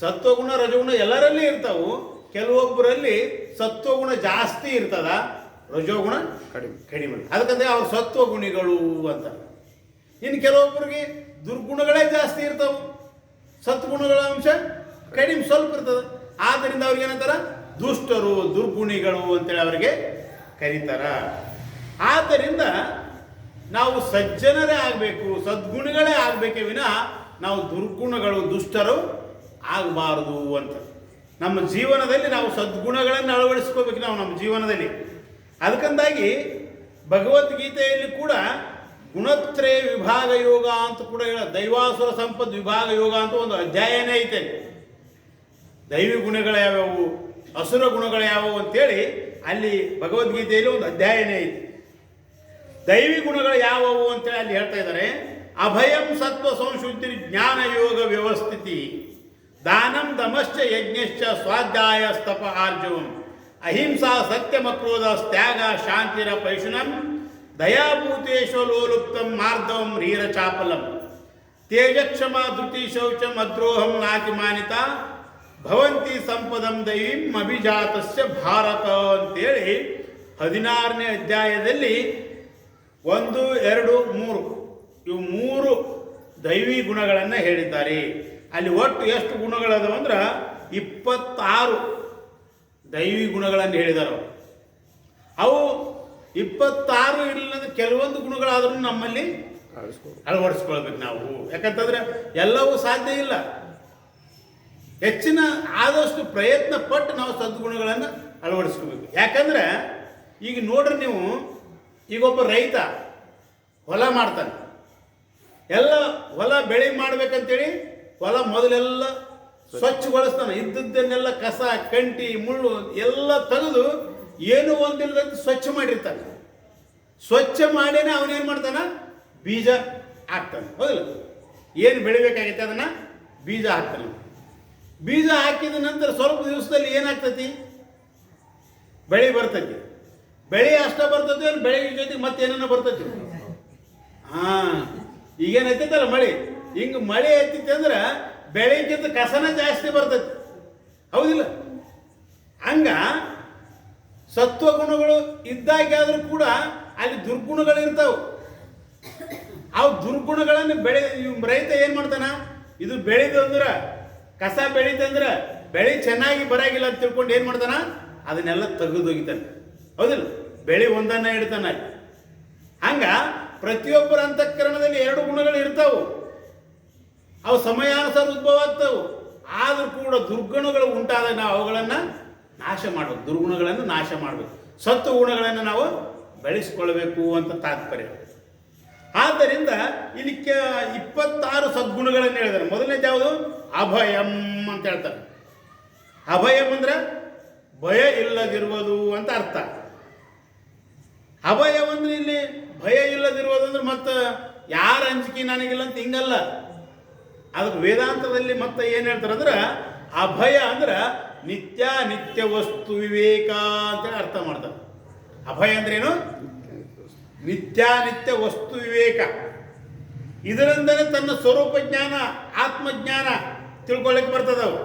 ಸತ್ವಗುಣ ರಜಗುಣ ಎಲ್ಲರಲ್ಲಿ ಇರ್ತಾವು. ಕೆಲವೊಬ್ಬರಲ್ಲಿ ಸತ್ವಗುಣ ಜಾಸ್ತಿ ಇರ್ತದ, ರಜೋಗುಣ ಕಡಿಮೆ. ಅದಕ್ಕಂದ್ರೆ ಅವ್ರು ಸತ್ವಗುಣಿಗಳು ಅಂತ. ಇನ್ನು ಕೆಲವೊಬ್ಬರಿಗೆ ದುರ್ಗುಣಗಳೇ ಜಾಸ್ತಿ ಇರ್ತಾವೆ, ಸತ್ಗುಣಗಳ ಅಂಶ ಕಡಿಮೆ ಸ್ವಲ್ಪ ಇರ್ತದೆ. ಆದ್ದರಿಂದ ಅವ್ರಿಗೆ ಏನಂತಾರ, ದುಷ್ಟರು, ದುರ್ಗುಣಿಗಳು ಅಂತೇಳಿ ಅವರಿಗೆ ಕರೀತಾರ. ಆದ್ದರಿಂದ ನಾವು ಸಜ್ಜನರೇ ಆಗಬೇಕು, ಸದ್ಗುಣಿಗಳೇ ಆಗಬೇಕೇ ವಿನಃ ನಾವು ದುರ್ಗುಣಗಳು, ದುಷ್ಟರು ಆಗಬಾರದು ಅಂತ. ನಮ್ಮ ಜೀವನದಲ್ಲಿ ನಾವು ಸದ್ಗುಣಗಳನ್ನು ಅಳವಡಿಸ್ಕೋಬೇಕು ನಾವು ನಮ್ಮ ಜೀವನದಲ್ಲಿ. ಅದಕ್ಕಂದಾಗಿ ಭಗವದ್ಗೀತೆಯಲ್ಲಿ ಕೂಡ ಗುಣತ್ರಯ ವಿಭಾಗ ಯೋಗ ಅಂತ ಕೂಡ ಹೇಳ, ದೈವಾಸುರ ಸಂಪದ್ ವಿಭಾಗ ಯೋಗ ಅಂತ ಒಂದು ಅಧ್ಯಾಯನೇ ಐತೆ. ದೈವಿ ಗುಣಗಳು ಯಾವ್ಯಾವು, ಅಸುರ ಗುಣಗಳು ಯಾವುವು ಅಂತೇಳಿ ಅಲ್ಲಿ ಭಗವದ್ಗೀತೆಯಲ್ಲಿ ಒಂದು ಅಧ್ಯಾಯನೇ ಐತಿ. ದೈವಿ ಗುಣಗಳು ಯಾವುವು ಅಂತೇಳಿ ಅಲ್ಲಿ ಹೇಳ್ತಾ ಇದ್ದಾರೆ. ಅಭಯಂ ಸತ್ವ ಸಂಶುದ್ಧಿ ಜ್ಞಾನ ಯೋಗ ವ್ಯವಸ್ಥಿತಿ, ದಾನಂ ದಮಶ್ಚ ಯಜ್ಞಶ್ಚ ಸ್ವಾಧ್ಯಾಯ ಸ್ತಪ ಆರ್ಜವಂ, ಅಹಿಂಸಾ ಸತ್ಯಮಕ್ರೋಧ ತ್ಯಾಗ ಶಾಂತಿರ ಪೈಶುನಂ, ದಯಾಭೂತೇಶೋ ಲೋಲುಪ್ತಂ ಮಾರ್ಧವಂ ರೀರಚಾಪಲಂ, ತೇಜಕ್ಷಮ ಧೃತಿ ಶೌಚಂ ಅದ್ರೋಹಂ ನಾತಿಮಾನಿತ, ಭವಂತಿ ಸಂಪದಂ ದೈವೀಂ ಅಭಿಜಾತಸ್ಯ ಭಾರತ ಅಂತೇಳಿ 16ನೇ ಅಧ್ಯಾಯದಲ್ಲಿ 1, 2, 3 ಇವು 3 ದೈವಿ ಗುಣಗಳನ್ನು ಹೇಳಿದ್ದಾರೆ. ಅಲ್ಲಿ ಒಟ್ಟು ಎಷ್ಟು ಗುಣಗಳದಾವ ಅಂದ್ರೆ 26 ದೈವಿ ಗುಣಗಳನ್ನು ಹೇಳಿದ್ದಾರೆ. ಅವು 26 ಇಲ್ಲಂದ್ರೆ ಕೆಲವೊಂದು ಗುಣಗಳಾದ್ರೂ ನಮ್ಮಲ್ಲಿ ಅಳವಡಿಸ್ಕೊಳ್ಬೇಕು ನಾವು. ಯಾಕಂತಂದ್ರೆ ಎಲ್ಲವೂ ಸಾಧ್ಯ ಇಲ್ಲ. ಹೆಚ್ಚಿನ ಆದಷ್ಟು ಪ್ರಯತ್ನ ಪಟ್ಟು ನಾವು ಸದ್ಗುಣಗಳನ್ನು ಅಳವಡಿಸ್ಕೋಬೇಕು. ಯಾಕಂದ್ರೆ ಈಗ ನೋಡ್ರಿ ನೀವು, ಈಗ ಒಬ್ಬ ರೈತ ಹೊಲ ಮಾಡ್ತಾನೆ, ಎಲ್ಲ ಹೊಲ ಬೆಳೆ ಮಾಡ್ಬೇಕಂತೇಳಿ ಹೊಲ ಮೊದಲೆಲ್ಲ ಸ್ವಚ್ಛಗೊಳಿಸ್ತಾನೆ. ಇದ್ದದ್ದನ್ನೆಲ್ಲ ಕಸ ಕಂಟಿ ಮುಳ್ಳು ಎಲ್ಲ ತೆಗೆದು ಏನು ಒಂದಿಲ್ಲದಂತ ಸ್ವಚ್ಛ ಮಾಡಿರ್ತಾನೆ. ಸ್ವಚ್ಛ ಮಾಡೇನೆ ಅವನೇನು ಮಾಡ್ತಾನೆ, ಬೀಜ ಹಾಕ್ತಾನೆ. ಹೌದಿಲ್ಲ, ಏನು ಬೆಳಿಬೇಕಾಗೈತೆ ಅದನ್ನು ಬೀಜ ಹಾಕ್ತಾನೆ. ಬೀಜ ಹಾಕಿದ ನಂತರ ಸ್ವಲ್ಪ ದಿವಸದಲ್ಲಿ ಏನಾಗ್ತತಿ, ಬೆಳೆ ಬರ್ತೈತಿ. ಬೆಳೆ ಅಷ್ಟ ಬರ್ತೈತಿ, ಏನು ಬೆಳೆ ಜೊತೆಗೆ ಮತ್ತೇನ ಬರ್ತೈತಿ. ಈಗೇನೈತೈತಲ್ಲ ಮಳೆ, ಹಿಂಗೆ ಮಳೆ ಐತೈತಿ ಅಂದ್ರೆ ಬೆಳೆಗಿಂತ ಕಸನ ಜಾಸ್ತಿ ಬರ್ತೈತಿ. ಹೌದಿಲ್ಲ, ಹಂಗ ಸತ್ವಗುಣಗಳು ಇದ್ದಾಗಾದ್ರೂ ಕೂಡ ಅಲ್ಲಿ ದುರ್ಗುಣಗಳು ಇರ್ತಾವೆ. ಅವು ದುರ್ಗುಣಗಳನ್ನು ರೈತ ಏನು ಮಾಡ್ತಾನ, ಇದು ಬೆಳೆದಂದ್ರೆ ಕಸ ಬೆಳೀತಂದ್ರೆ ಬೆಳೆ ಚೆನ್ನಾಗಿ ಬರಾಗಿಲ್ಲ ಅಂತ ತಿಳ್ಕೊಂಡು ಏನು ಮಾಡ್ತಾನ, ಅದನ್ನೆಲ್ಲ ತೆಗೆದೋಗಿತಾನೆ. ಹೌದಿಲ್ಲ, ಬೆಳೆ ಒಂದನ್ನು ಇಡ್ತಾನೆ. ಹಂಗ ಪ್ರತಿಯೊಬ್ಬರ ಅಂತಃಕರಣದಲ್ಲಿ 2 ಗುಣಗಳು ಇರ್ತಾವು. ಅವು ಸಮಯಾನುಸಾರ ಉದ್ಭವ ಆಗ್ತಾವು. ಆದರೂ ಕೂಡ ದುರ್ಗುಣಗಳು ಉಂಟಾದಾಗ ನಾವು ಅವುಗಳನ್ನು ನಾಶ ಮಾಡಬೇಕು, ದುರ್ಗುಣಗಳನ್ನು ನಾಶ ಮಾಡಬೇಕು, ಸತ್ವ ಗುಣಗಳನ್ನು ನಾವು ಬೆಳೆಸ್ಕೊಳ್ಬೇಕು ಅಂತ ತಾತ್ಪರ್ಯ. ಆದ್ದರಿಂದ ಇಲ್ಲಿ 26 ಸದ್ಗುಣಗಳನ್ನು ಹೇಳಿದ್ದಾರೆ. ಮೊದಲನೇದು ಯಾವುದು, ಅಭಯಂ ಅಂತ ಹೇಳ್ತಾರೆ. ಅಭಯಂ ಅಂದ್ರೆ ಭಯ ಇಲ್ಲದಿರುವುದು ಅಂತ ಅರ್ಥ. ಅಭಯಂ ಅಂದ್ರೆ ಇಲ್ಲಿ ಭಯ ಇಲ್ಲದಿರುವುದು ಅಂದ್ರೆ ಮತ್ತೆ ಯಾರ ಅಂಜಿಕೆ ನನಗಿಲ್ಲ ಅಂತ ಹಿಂಗಲ್ಲ. ಅದಕ್ಕೆ ವೇದಾಂತದಲ್ಲಿ ಮತ್ತೆ ಏನು ಹೇಳ್ತಾರೆ ಅಂದ್ರೆ, ಅಭಯ ಅಂದ್ರೆ ನಿತ್ಯ ವಸ್ತು ವಿವೇಕ ಅಂತೇಳಿ ಅರ್ಥ ಮಾಡ್ತಾರೆ. ಅಭಯ ಅಂದ್ರೇನು, ನಿತ್ಯ ವಸ್ತು ವಿವೇಕ. ಇದರಿಂದಲೇ ತನ್ನ ಸ್ವರೂಪ ಜ್ಞಾನ, ಆತ್ಮಜ್ಞಾನ ತಿಳ್ಕೊಳ್ಳಿಕ್ಕೆ ಬರ್ತದವು.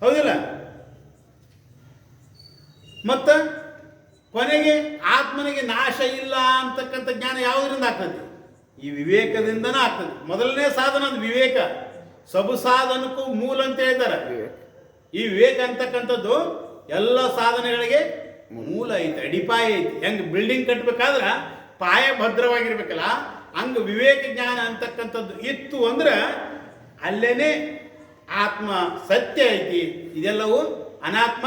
ಹೌದಿಲ್ಲ, ಮತ್ತು ಕೊನೆಗೆ ಆತ್ಮನಿಗೆ ನಾಶ ಇಲ್ಲ ಅಂತಕ್ಕಂಥ ಜ್ಞಾನ ಯಾವುದರಿಂದ ಆಗ್ತದೆ, ಈ ವಿವೇಕದಿಂದನೇ ಆಗ್ತದೆ. ಮೊದಲನೇ ಸಾಧನ ಅದು ವಿವೇಕ. ಸಬು ಸಾಧನಕ್ಕೂ ಮೂಲ ಅಂತ ಹೇಳ್ತಾರೆ. ಈ ವಿವೇಕ ಅಂತಕ್ಕಂಥದ್ದು ಎಲ್ಲ ಸಾಧನೆಗಳಿಗೆ ಮೂಲ ಐತೆ, ಅಡಿಪಾಯ ಐತಿ. ಹೆಂಗೆ ಬಿಲ್ಡಿಂಗ್ ಕಟ್ಟಬೇಕಾದ್ರೆ ಪಾಯ ಭದ್ರವಾಗಿರ್ಬೇಕಲ್ಲ, ಹಂಗೆ ವಿವೇಕ ಜ್ಞಾನ ಅಂತಕ್ಕಂಥದ್ದು ಇತ್ತು ಅಂದ್ರೆ ಅಲ್ಲೇನೆ ಆತ್ಮ ಸತ್ಯ ಐತಿ, ಇದೆಲ್ಲವೂ ಅನಾತ್ಮ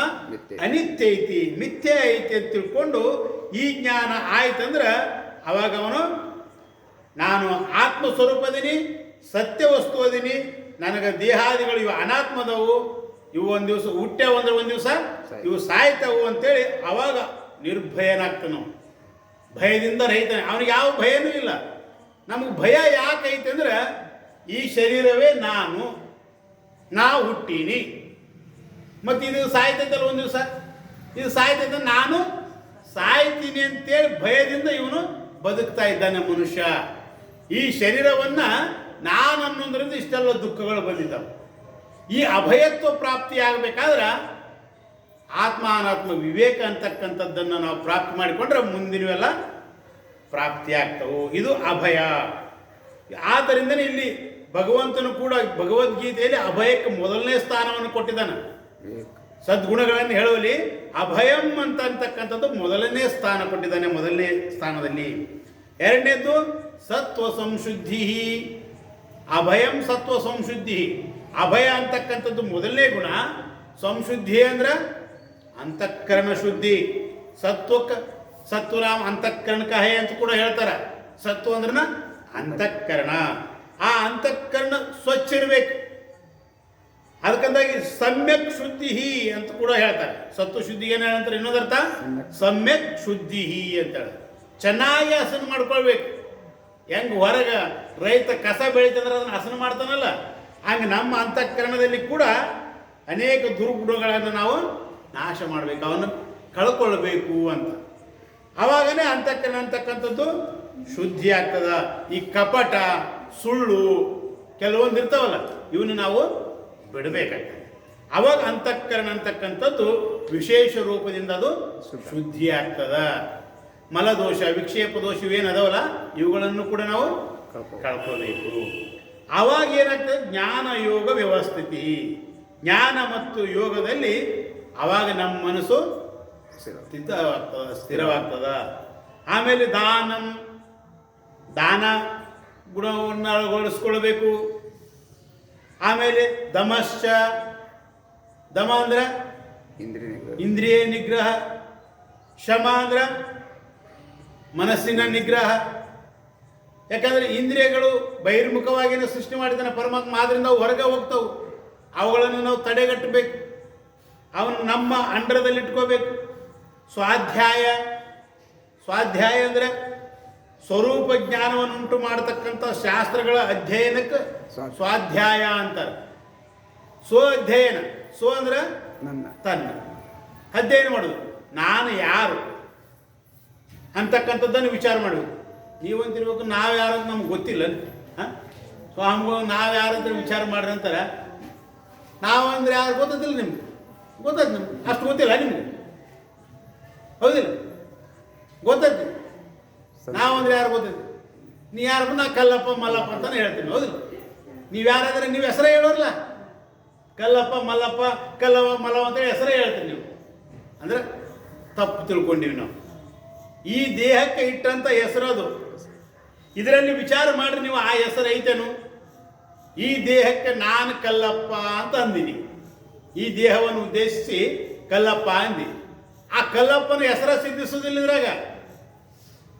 ಅನಿತ್ಯ ಐತಿ, ಮಿಥ್ಯ ಐತಿ ಅಂತ ತಿಳ್ಕೊಂಡು ಈ ಜ್ಞಾನ ಆಯ್ತಂದ್ರೆ ಅವಾಗ ಅವನು ನಾನು ಆತ್ಮ ಸ್ವರೂಪದೀನಿ, ಸತ್ಯ ವಸ್ತು ಅದೀನಿ, ನನಗೆ ದೇಹಾದಿಗಳು ಇವು ಅನಾತ್ಮದವು, ಇವು ಒಂದು ದಿವಸ ಹುಟ್ಟ್ಯಾವ ಅಂದ್ರೆ ಒಂದು ದಿವಸ ಇವು ಸಾಯ್ತಾವು ಅಂತೇಳಿ ಅವಾಗ ನಿರ್ಭಯನಾಗ್ತಾನೆ. ನಾವು ಭಯದಿಂದ ರಹಿತಾನೆ, ಅವನಿಗೆ ಯಾವ ಭಯನೂ ಇಲ್ಲ. ನಮಗೆ ಭಯ ಯಾಕೈತೆ ಅಂದ್ರೆ ಈ ಶರೀರವೇ ನಾ ಹುಟ್ಟೀನಿ, ಮತ್ತು ಇದು ಸಾಯ್ತೈತಲ್ಲ ಒಂದು ದಿವಸ, ಇದು ಸಾಯ್ತೈತೆ ನಾನು ಸಾಯ್ತೀನಿ ಅಂತೇಳಿ ಭಯದಿಂದ ಇವನು ಬದುಕ್ತಾ ಇದ್ದಾನೆ ಮನುಷ್ಯ. ಈ ಶರೀರವನ್ನು ನಾನು ಅನ್ನೋದ್ರಿಂದ ಇಷ್ಟೆಲ್ಲ ದುಃಖಗಳು ಬಂದಿದ್ದಾವೆ. ಈ ಅಭಯತ್ವ ಪ್ರಾಪ್ತಿಯಾಗಬೇಕಾದ್ರೆ ಆತ್ಮ ಅನಾತ್ಮ ವಿವೇಕ ಅಂತಕ್ಕಂಥದ್ದನ್ನು ನಾವು ಪ್ರಾಪ್ತಿ ಮಾಡಿಕೊಂಡ್ರೆ ಮುಂದಿನವೆಲ್ಲ ಪ್ರಾಪ್ತಿಯಾಗ್ತವೆ. ಇದು ಅಭಯ. ಆದ್ದರಿಂದನೇ ಇಲ್ಲಿ ಭಗವಂತನು ಕೂಡ ಭಗವದ್ಗೀತೆಯಲ್ಲಿ ಅಭಯಕ್ಕೆ ಮೊದಲನೇ ಸ್ಥಾನವನ್ನು ಕೊಟ್ಟಿದ್ದಾನೆ. ಸದ್ಗುಣಗಳನ್ನು ಹೇಳುವಲ್ಲಿ ಅಭಯಂ ಅಂತಕ್ಕಂಥದ್ದು ಮೊದಲನೇ ಸ್ಥಾನ ಕೊಟ್ಟಿದ್ದಾನೆ, ಮೊದಲನೇ ಸ್ಥಾನದಲ್ಲಿ. ಎರಡನೇದ್ದು ಸತ್ವ ಸಂಶುದ್ಧಿ. ಅಭಯಂ ಸತ್ವ ಸಂಶುದ್ಧಿ. ಅಭಯ ಅಂತಕ್ಕಂಥದ್ದು ಮೊದಲನೇ ಗುಣ. ಸಂಶುದ್ಧಿ ಅಂದ್ರೆ ಅಂತಃಕರಣ ಶುದ್ಧಿ. ಸತ್ವನಾಮ ಅಂತಃಕರಣಕ ಹೇ ಅಂತ ಕೂಡ ಹೇಳ್ತಾರೆ. ಸತ್ವ ಅಂದ್ರನ ಅಂತಃಕರಣ. ಆ ಅಂತಃಕರಣ ಸ್ವಚ್ಛ ಇರಬೇಕು. ಅದಕ್ಕಂದಾಗಿ ಸಮ್ಯಕ್ ಶುದ್ಧಿ ಅಂತ ಕೂಡ ಹೇಳ್ತಾರೆ. ಸತ್ವ ಶುದ್ಧಿಗೆ ಏನು ಹೇಳ್ತಾರೆ ಇನ್ನೊಂದರ್ಥ ಸಮ್ಯಕ್ ಶುದ್ಧಿ ಅಂತ ಹೇಳ. ಚೆನ್ನಾಗಿ ಹಸನು ಮಾಡ್ಕೊಳ್ಬೇಕು. ಹೆಂಗೆ ಹೊರಗೆ ರೈತ ಕಸ ಬೆಳಿತಂದ್ರೆ ಅದನ್ನು ಹಸನು ಮಾಡ್ತಾನಲ್ಲ, ಹಂಗೆ ನಮ್ಮ ಅಂತಃಕರಣದಲ್ಲಿ ಕೂಡ ಅನೇಕ ದುರ್ಗುಣಗಳನ್ನು ನಾವು ನಾಶ ಮಾಡಬೇಕು, ಅವನ್ನು ಕಳ್ಕೊಳ್ಬೇಕು ಅಂತ. ಆವಾಗನೇ ಅಂತಃಕರಣ ಅಂತಕ್ಕಂಥದ್ದು ಶುದ್ಧಿ ಆಗ್ತದ. ಈ ಕಪಟ, ಸುಳ್ಳು ಕೆಲವೊಂದು ಇರ್ತಾವಲ್ಲ, ಇವನು ನಾವು ಬಿಡಬೇಕಾಗ್ತದೆ. ಅವಾಗ ಅಂತಃಕರಣ ಅಂತಕ್ಕಂಥದ್ದು ವಿಶೇಷ ರೂಪದಿಂದ ಅದು ಶುದ್ಧಿ ಆಗ್ತದ. ಮಲದೋಷ, ವಿಕ್ಷೇಪ ದೋಷ ಇವೇನದವಲ್ಲ, ಇವುಗಳನ್ನು ಕೂಡ ನಾವು ಕಳ್ಕೋಬೇಕು. ಆವಾಗ ಏನಾಗ್ತದೆ? ಜ್ಞಾನ ಯೋಗ ವ್ಯವಸ್ಥಿತಿ. ಜ್ಞಾನ ಮತ್ತು ಯೋಗದಲ್ಲಿ ಆವಾಗ ನಮ್ಮ ಮನಸ್ಸು ಸ್ಥಿರವಾಗ್ತದ. ಆಮೇಲೆ ದಾನ ಗುಣವನ್ನು ಅಳವಡಿಸ್ಕೊಳ್ಬೇಕು. ಆಮೇಲೆ ದಮಶ್ಚ, ದಮ ಅಂದ್ರೆ ಇಂದ್ರಿಯ ನಿಗ್ರಹ. ಶಮ ಅಂದ್ರೆ ಮನಸ್ಸಿನ ನಿಗ್ರಹ. ಯಾಕಂದ್ರೆ ಇಂದ್ರಿಯಗಳು ಬಹಿರ್ಮುಖವಾಗಿನ ಸೃಷ್ಟಿ ಮಾಡಿದ್ದಾನೆ ಪರಮಾತ್ಮ. ಆದ್ರಿಂದ ಅವು ಹೊರಗೆ ಹೋಗ್ತಾವು. ಅವುಗಳನ್ನು ನಾವು ತಡೆಗಟ್ಟಬೇಕು. ಅವನು ನಮ್ಮ ಅಂಡರದಲ್ಲಿಟ್ಕೋಬೇಕು. ಸ್ವಾಧ್ಯಾಯ ಅಂದರೆ ಸ್ವರೂಪ ಜ್ಞಾನವನ್ನು ಉಂಟು ಮಾಡತಕ್ಕಂಥ ಶಾಸ್ತ್ರಗಳ ಅಧ್ಯಯನಕ್ಕೆ ಸ್ವಾಧ್ಯಾಯ ಅಂತಾರೆ. ಅಧ್ಯಯನ. ಅಂದ್ರೆ ತನ್ನ ಅಧ್ಯಯನ ಮಾಡೋದು. ನಾನು ಯಾರು ಅಂತಕ್ಕಂಥದ್ದನ್ನು ವಿಚಾರ ಮಾಡಬೇಕು. ನೀವಂತಿರ್ಬೇಕು ನಾವು ಯಾರು ಅಂತ ನಮ್ಗೆ ಗೊತ್ತಿಲ್ಲ. ಸ್ವಾಮಿಗಳು ನಾವು ಯಾರು ಅಂತ ವಿಚಾರ ಮಾಡ್ರಿ ಅಂತಾರೆ. ನಾವು ಅಂದ್ರೆ ಯಾರು ಗೊತ್ತಿಲ್ಲ ನಿಮ್ಗೆ. ಗೊತ್ತೈತೆ ನಿಮ್ಗೆ? ಅಷ್ಟು ಗೊತ್ತಿಲ್ಲ ನಿಮ್ಗೆ? ಹೌದಿಲ್ಲ? ಗೊತ್ತೈತಿ. ನಾವಂದ್ರೆ ಯಾರು ಗೊತ್ತೈತಿ? ನೀ ಯಾರು? ನಾ ಕಲ್ಲಪ್ಪ ಮಲ್ಲಪ್ಪ ಅಂತಾನೆ ಹೇಳ್ತೀನಿ. ಹೌದಿಲ್ಲ? ನೀವು ಯಾರಾದ್ರೆ ನೀವು ಹೆಸರೇ ಹೇಳೋರಲ್ಲ. ಕಲ್ಲಪ್ಪ ಮಲ್ಲಪ್ಪ ಕಲ್ಲವ ಮಲ್ಲವ ಅಂತೇಳಿ ಹೆಸರೇ ಹೇಳ್ತೀರಿ ನೀವು. ಅಂದ್ರೆ ತಪ್ಪು ತಿಳ್ಕೊಂಡಿವಿ ನಾವು. ಈ ದೇಹಕ್ಕೆ ಇಟ್ಟಂಥ ಹೆಸರು ಅದು. ಇದರಲ್ಲಿ ವಿಚಾರ ಮಾಡ್ರಿ ನೀವು, ಆ ಹೆಸರು ಐತೇನು? ಈ ದೇಹಕ್ಕೆ ನಾನು ಕಲ್ಲಪ್ಪ ಅಂತ ಅಂದಿನಿ. ಈ ದೇಹವನ್ನು ಉದ್ದೇಶಿಸಿ ಕಲ್ಲಪ್ಪ ಅಂದಿ. ಆ ಕಲ್ಲಪ್ಪನ ಹೆಸರ ಸಿದ್ಧಿಸೋದಿಲ್ಲ ಇದ್ರಾಗ.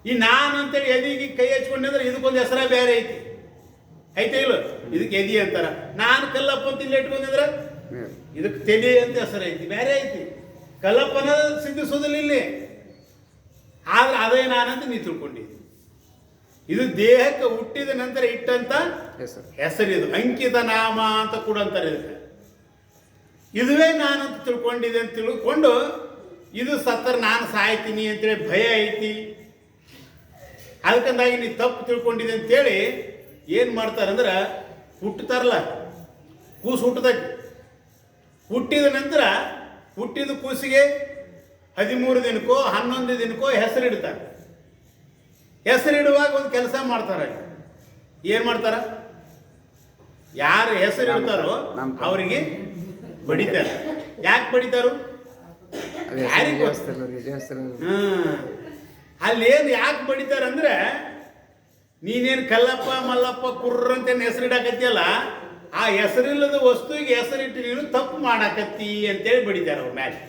ಈ ನಾನು ಅಂತೇಳಿ ಎದಿಗೆ ಕೈ ಹಚ್ಕೊಂಡಿದ್ರೆ ಇದಕ್ಕೊಂದು ಹೆಸರ ಬೇರೆ ಐತೆ ಇಲ್ಲ? ಇದಕ್ಕೆ ಎದಿ ಅಂತಾರ. ನಾನು ಕಲ್ಲಪ್ಪ ಅಂತ ಇಲ್ಲಿ ಇಟ್ಕೊಂಡಿದ್ರೆ ಇದಕ್ಕೆ ತೆಲಿ ಅಂತ ಹೆಸರು ಐತಿ, ಬೇರೆ ಐತಿ. ಕಲ್ಲಪ್ಪನ ಸಿದ್ಧಿಸೋದಿಲ್ಲ ಇಲ್ಲಿ. ಆದ್ರೆ ಅದೇ ನಾನಂತ ನೀ ತಿಳ್ಕೊಂಡಿದ್ದಿ. ಇದು ದೇಹಕ್ಕೆ ಹುಟ್ಟಿದ ನಂತರ ಇಟ್ಟಂತ ಹೆಸರಿದು. ಅಂಕಿತ ನಾಮ ಅಂತ ಕೂಡ ಅಂತಾರೆ ಇದಕ್ಕೆ. ಇದುವೇ ನಾನಂತ ತಿಳ್ಕೊಂಡಿದೆ ಅಂತ ತಿಳ್ಕೊಂಡು ಇದು ಸತ್ತರ ನಾನು ಸಾಯ್ತೀನಿ ಅಂತೇಳಿ ಭಯ ಐತಿ. ಅದಕ್ಕಂದಾಗಿ ನೀ ತಪ್ಪು ತಿಳ್ಕೊಂಡಿದೆ ಅಂತೇಳಿ ಏನು ಮಾಡ್ತಾರಂದ್ರೆ, ಹುಟ್ಟುತ್ತಾರಲ್ಲ, ಕೂಸು ಹುಟ್ಟತೈತಿ. ಹುಟ್ಟಿದ ನಂತರ ಹುಟ್ಟಿದ ಕೂಸಿಗೆ 13 ದಿನಕ್ಕೋ 11 ದಿನಕ್ಕೋ ಹೆಸರಿಡ್ತಾರೆ. ಹೆಸರಿಡುವಾಗ ಒಂದು ಕೆಲಸ ಮಾಡ್ತಾರೆ. ಏನು ಮಾಡ್ತಾರ? ಯಾರು ಹೆಸರಿಡ್ತಾರೋ ಅವರಿಗೆ ಬಡಿತಾರೆ. ಯಾಕೆ ಬಡಿತಾರು? ಅಲ್ಲೇನು ಯಾಕೆ ಬಡಿತಾರಂದ್ರೆ, ನೀನೇನು ಕಲ್ಲಪ್ಪ ಮಲ್ಲಪ್ಪ ಕುರ್ರ ಅಂತ ಹೆಸರಿಡಾಕತ್ತಿಯಲ್ಲ, ಆ ಹೆಸರಿಲ್ಲದ ವಸ್ತುವಿಗೆ ಹೆಸರಿಟ್ಟು ನೀನು ತಪ್ಪು ಮಾಡಾಕತ್ತಿ ಅಂತೇಳಿ ಬಡಿತಾರೆ ಅವ್ರ ಮ್ಯಾಲೆ.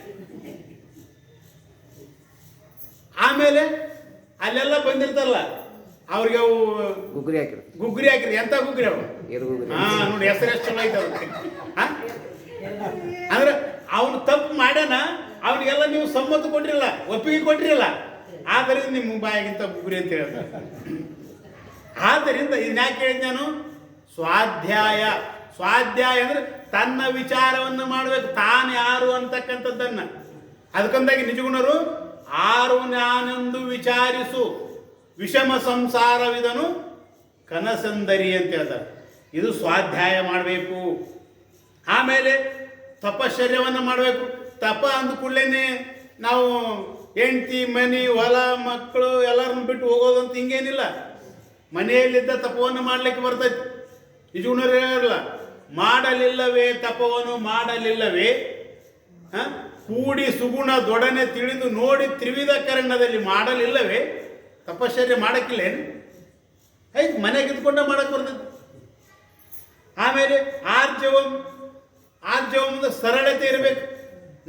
ಆಮೇಲೆ ಅಲ್ಲೆಲ್ಲ ಬಂದಿರ್ತಾರಲ್ಲ, ಅವ್ರಿಗೆ ಅವು ಗುಗ್ರಿ ಹಾಕಿರಿ. ಎಂತ ಗುಗ್ರಿ ಅವು? ನೋಡಿ ಹೆಸರು ಎಷ್ಟು ಚಲೋ ಐತೆ ಅವ್ರಿಗೆ. ಅಂದ್ರೆ ಅವನು ತಪ್ಪು ಮಾಡ್ಯಾನ, ಅವನಿಗೆಲ್ಲ ನೀವು ಸಮ್ಮತ ಕೊಟ್ಟಿರಲ್ಲ, ಒಪ್ಪಿಗೆ ಕೊಟ್ಟಿರಲ್ಲ. ಆದ್ದರಿಂದ ನಿಮ್ಮ ಬಾಯಾಗಿಂತ ಗುಗ್ರಿ ಅಂತ ಹೇಳ್ತಾರೆ. ಆದ್ದರಿಂದ ಇದನ್ನ ಯಾಕೆ ಹೇಳಿದ್ ನಾನು? ಸ್ವಾಧ್ಯಾಯ ಅಂದ್ರೆ ತನ್ನ ವಿಚಾರವನ್ನು ಮಾಡಬೇಕು, ತಾನು ಯಾರು ಅಂತಕ್ಕಂಥದ್ದನ್ನ. ಅದಕ್ಕಂದಾಗಿ ನಿಜಗುಣರು ಆರು ನಾನೆಂದು ವಿಚಾರಿಸು, ವಿಷಮ ಸಂಸಾರವಿದನು ಕನಸಂದರಿ ಅಂತ ಹೇಳ್ತಾರೆ. ಇದು ಸ್ವಾಧ್ಯಾಯ ಮಾಡಬೇಕು. ಆಮೇಲೆ ತಪಶ್ಚರ್ಯವನ್ನು ಮಾಡಬೇಕು. ತಪ ಅಂದ ಕೂಡಲೇ ನಾವು ಹೆಂಡ್ತಿ ಮನೆ ಹೊಲ ಮಕ್ಕಳು ಎಲ್ಲರನ್ನು ಬಿಟ್ಟು ಹೋಗೋದಂತ ಹಿಂಗೇನಿಲ್ಲ. ಮನೆಯಲ್ಲಿದ್ದ ತಪವನ್ನು ಮಾಡಲಿಕ್ಕೆ ಬರ್ತೈತಿ. ನಿಜಗುಣರಿಲ್ಲ ಮಾಡಲಿಲ್ಲವೇ ತಪವನ್ನು ಮಾಡಲಿಲ್ಲವೇ ಕೂಡಿ ಸುಗುಣ ದೊಡನೆ ತಿಳಿದು ನೋಡಿ ತ್ರಿವಿಧ ಕರ್ಣದಲ್ಲಿ ಮಾಡಲಿಲ್ಲವೇ ತಪಶ್ಚರ್ಯ ಮಾಡೋಕ್ಕಿಲ್ಲೇನು? ಆಯ್ತು, ಮನೆಗೆ ಇದ್ಕೊಂಡ ಮಾಡಕ್ಕೆ ಬರ್ತೈತಿ. ಆಮೇಲೆ ಆರ್ಜವದ ಸರಳತೆ ಇರಬೇಕು.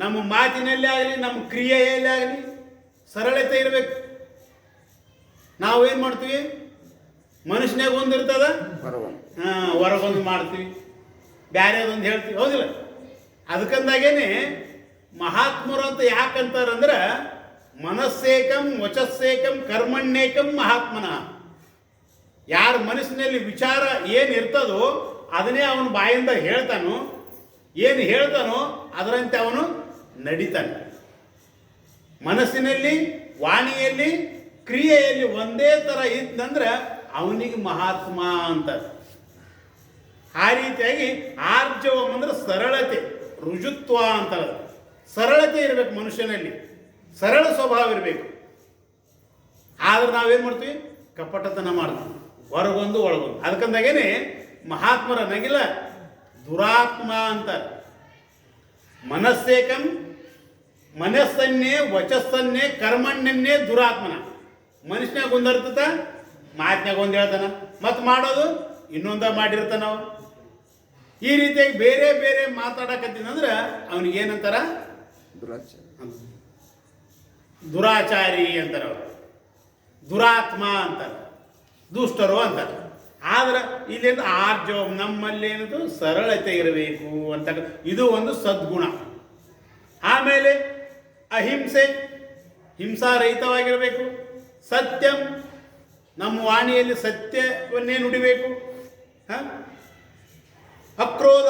ನಮ್ಮ ಮಾತಿನಲ್ಲಿ ಆಗಲಿ ನಮ್ಮ ಕ್ರಿಯೆಯಲ್ಲಿ ಆಗಲಿ ಸರಳತೆ ಇರಬೇಕು. ನಾವೇನು ಮಾಡ್ತೀವಿ, ಮನುಷ್ಯನಾಗ ಒಂದು ಇರ್ತದ, ಹೊರಗೊಂದು ಮಾಡ್ತೀವಿ, ಬ್ಯಾರೆದೊಂದು ಹೇಳ್ತೀವಿ, ಹೌದಿಲ್ಲ? ಅದಕ್ಕಂದಾಗೇನೆ ಮಹಾತ್ಮರು ಅಂತ ಯಾಕಂತಾರಂದ್ರೆ ಮನಸ್ಸೇಕಂ ವಚಸ್ಸೇಕಂ ಕರ್ಮಣ್ಯೇಕಂ ಮಹಾತ್ಮನಃ. ಯಾರ ಮನಸ್ಸಿನಲ್ಲಿ ವಿಚಾರ ಏನು ಇರ್ತದೋ ಅದನ್ನೇ ಅವನು ಬಾಯಿಂದ ಹೇಳ್ತಾನೋ, ಏನು ಹೇಳ್ತಾನೋ ಅದರಂತೆ ಅವನು ನಡೀತಾನೆ. ಮನಸ್ಸಿನಲ್ಲಿ ವಾಣಿಯಲ್ಲಿ ಕ್ರಿಯೆಯಲ್ಲಿ ಒಂದೇ ಥರ ಇದ್ದಂದ್ರೆ ಅವನಿಗೆ ಮಹಾತ್ಮ ಅಂತಾರೆ. ಆ ರೀತಿಯಾಗಿ ಆರ್ಜವಂ ಅಂದ್ರೆ ಸರಳತೆ, ರುಜುತ್ವ ಅಂತಾರೆ. ಸರಳತೆ ಇರಬೇಕು ಮನುಷ್ಯನಲ್ಲಿ, ಸರಳ ಸ್ವಭಾವ ಇರಬೇಕು. ಆದ್ರೆ ನಾವೇನು ಮಾಡ್ತೀವಿ, ಕಪಟತನ ಮಾಡ್ತೀವಿ, ಹೊರಗೊಂದು ಒಳಗೊಂದು. ಅದಕ್ಕಂದಾಗೇನೆ ಮಹಾತ್ಮರ ನಗಿಲ ದುರಾತ್ಮ ಅಂತಾರೆ. ಮನಸ್ಸೇಕಂ ಮನಸ್ಸನ್ನೇ ವಚಸ್ಸನ್ನೇ ಕರ್ಮಣ್ಣನ್ನೇ ದುರಾತ್ಮನ. ಮನುಷ್ಯನಾಗ ಒಂದು ಅರ್ಥತ, ಮಾತಿನಾಗ ಒಂದು ಹೇಳ್ತಾನ, ಮತ್ತು ಮಾಡೋದು ಇನ್ನೊಂದ ಮಾಡಿರ್ತಾನ. ನಾವು ಈ ರೀತಿಯಾಗಿ ಬೇರೆ ಬೇರೆ ಮಾತಾಡಕತ್ತೀನಂದ್ರೆ ಅವನಿಗೆ ಏನಂತಾರ, ದುರಾಚಾರಿ ಅಂತಾರೆ, ಅವರು ದುರಾತ್ಮ ಅಂತಾರೆ, ದುಷ್ಟರು ಅಂತಾರೆ. ಆದ್ರೆ ಇಲ್ಲಿಂದ ಆರ್ಜವ ನಮ್ಮಲ್ಲಿ ಏನದು ಸರಳತೆ ಇರಬೇಕು ಅಂತ, ಇದು ಒಂದು ಸದ್ಗುಣ. ಆಮೇಲೆ ಅಹಿಂಸೆ, ಹಿಂಸಾರಹಿತವಾಗಿರಬೇಕು. ಸತ್ಯಂ, ನಮ್ಮ ವಾಣಿಯಲ್ಲಿ ಸತ್ಯವನ್ನೇ ನುಡಿಬೇಕು. ಅಕ್ರೋಧ,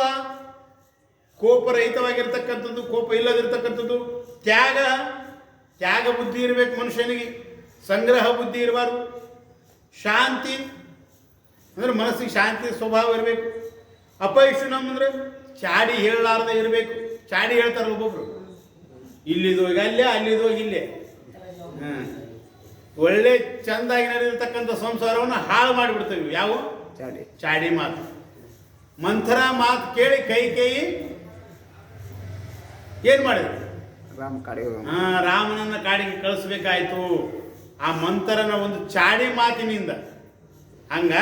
ಕೋಪರಹಿತವಾಗಿರ್ತಕ್ಕಂಥದ್ದು, ಕೋಪ ಇಲ್ಲದಿರ್ತಕ್ಕಂಥದ್ದು. ತ್ಯಾಗ ಬುದ್ಧಿ ಇರಬೇಕು ಮನುಷ್ಯನಿಗೆ, ಸಂಗ್ರಹ ಬುದ್ಧಿ ಇರಬಾರ್ದು. ಶಾಂತಿ ಅಂದರೆ ಮನಸ್ಸಿಗೆ ಶಾಂತಿ ಸ್ವಭಾವ ಇರಬೇಕು. ಅಪೈಷುನಂ ಅಂದರೆ ಚಾಡಿ ಹೇಳಲಾರದೆ ಇರಬೇಕು. ಚಾಡಿ ಹೇಳ್ತಾರೆ ಒಬ್ಬೊಬ್ರು, ಇಲ್ಲಿದೋಗಿ ಅಲ್ಲೇ, ಅಲ್ಲಿದೋಗಿ ಇಲ್ಲೇ. ಒಳ್ಳೆ ಚೆಂದಾಗಿ ನಡೆದಿರ್ತಕ್ಕಂಥ ಸಂಸಾರವನ್ನು ಹಾಳು ಮಾಡಿಬಿಡ್ತೇವೆ. ಯಾವ ಚಾಡಿ ಮಾತು. ಮಂಥರ ಮಾತು ಕೇಳಿ ಕೈ ಏನು ಮಾಡಿದ್ರು, ರಾಮನನ್ನ ಕಾಡಿಗೆ ಕಳಿಸ್ಬೇಕಾಯ್ತು ಆ ಮಂಥರನ ಒಂದು ಚಾಡಿ ಮಾತಿನಿಂದ. ಹಂಗ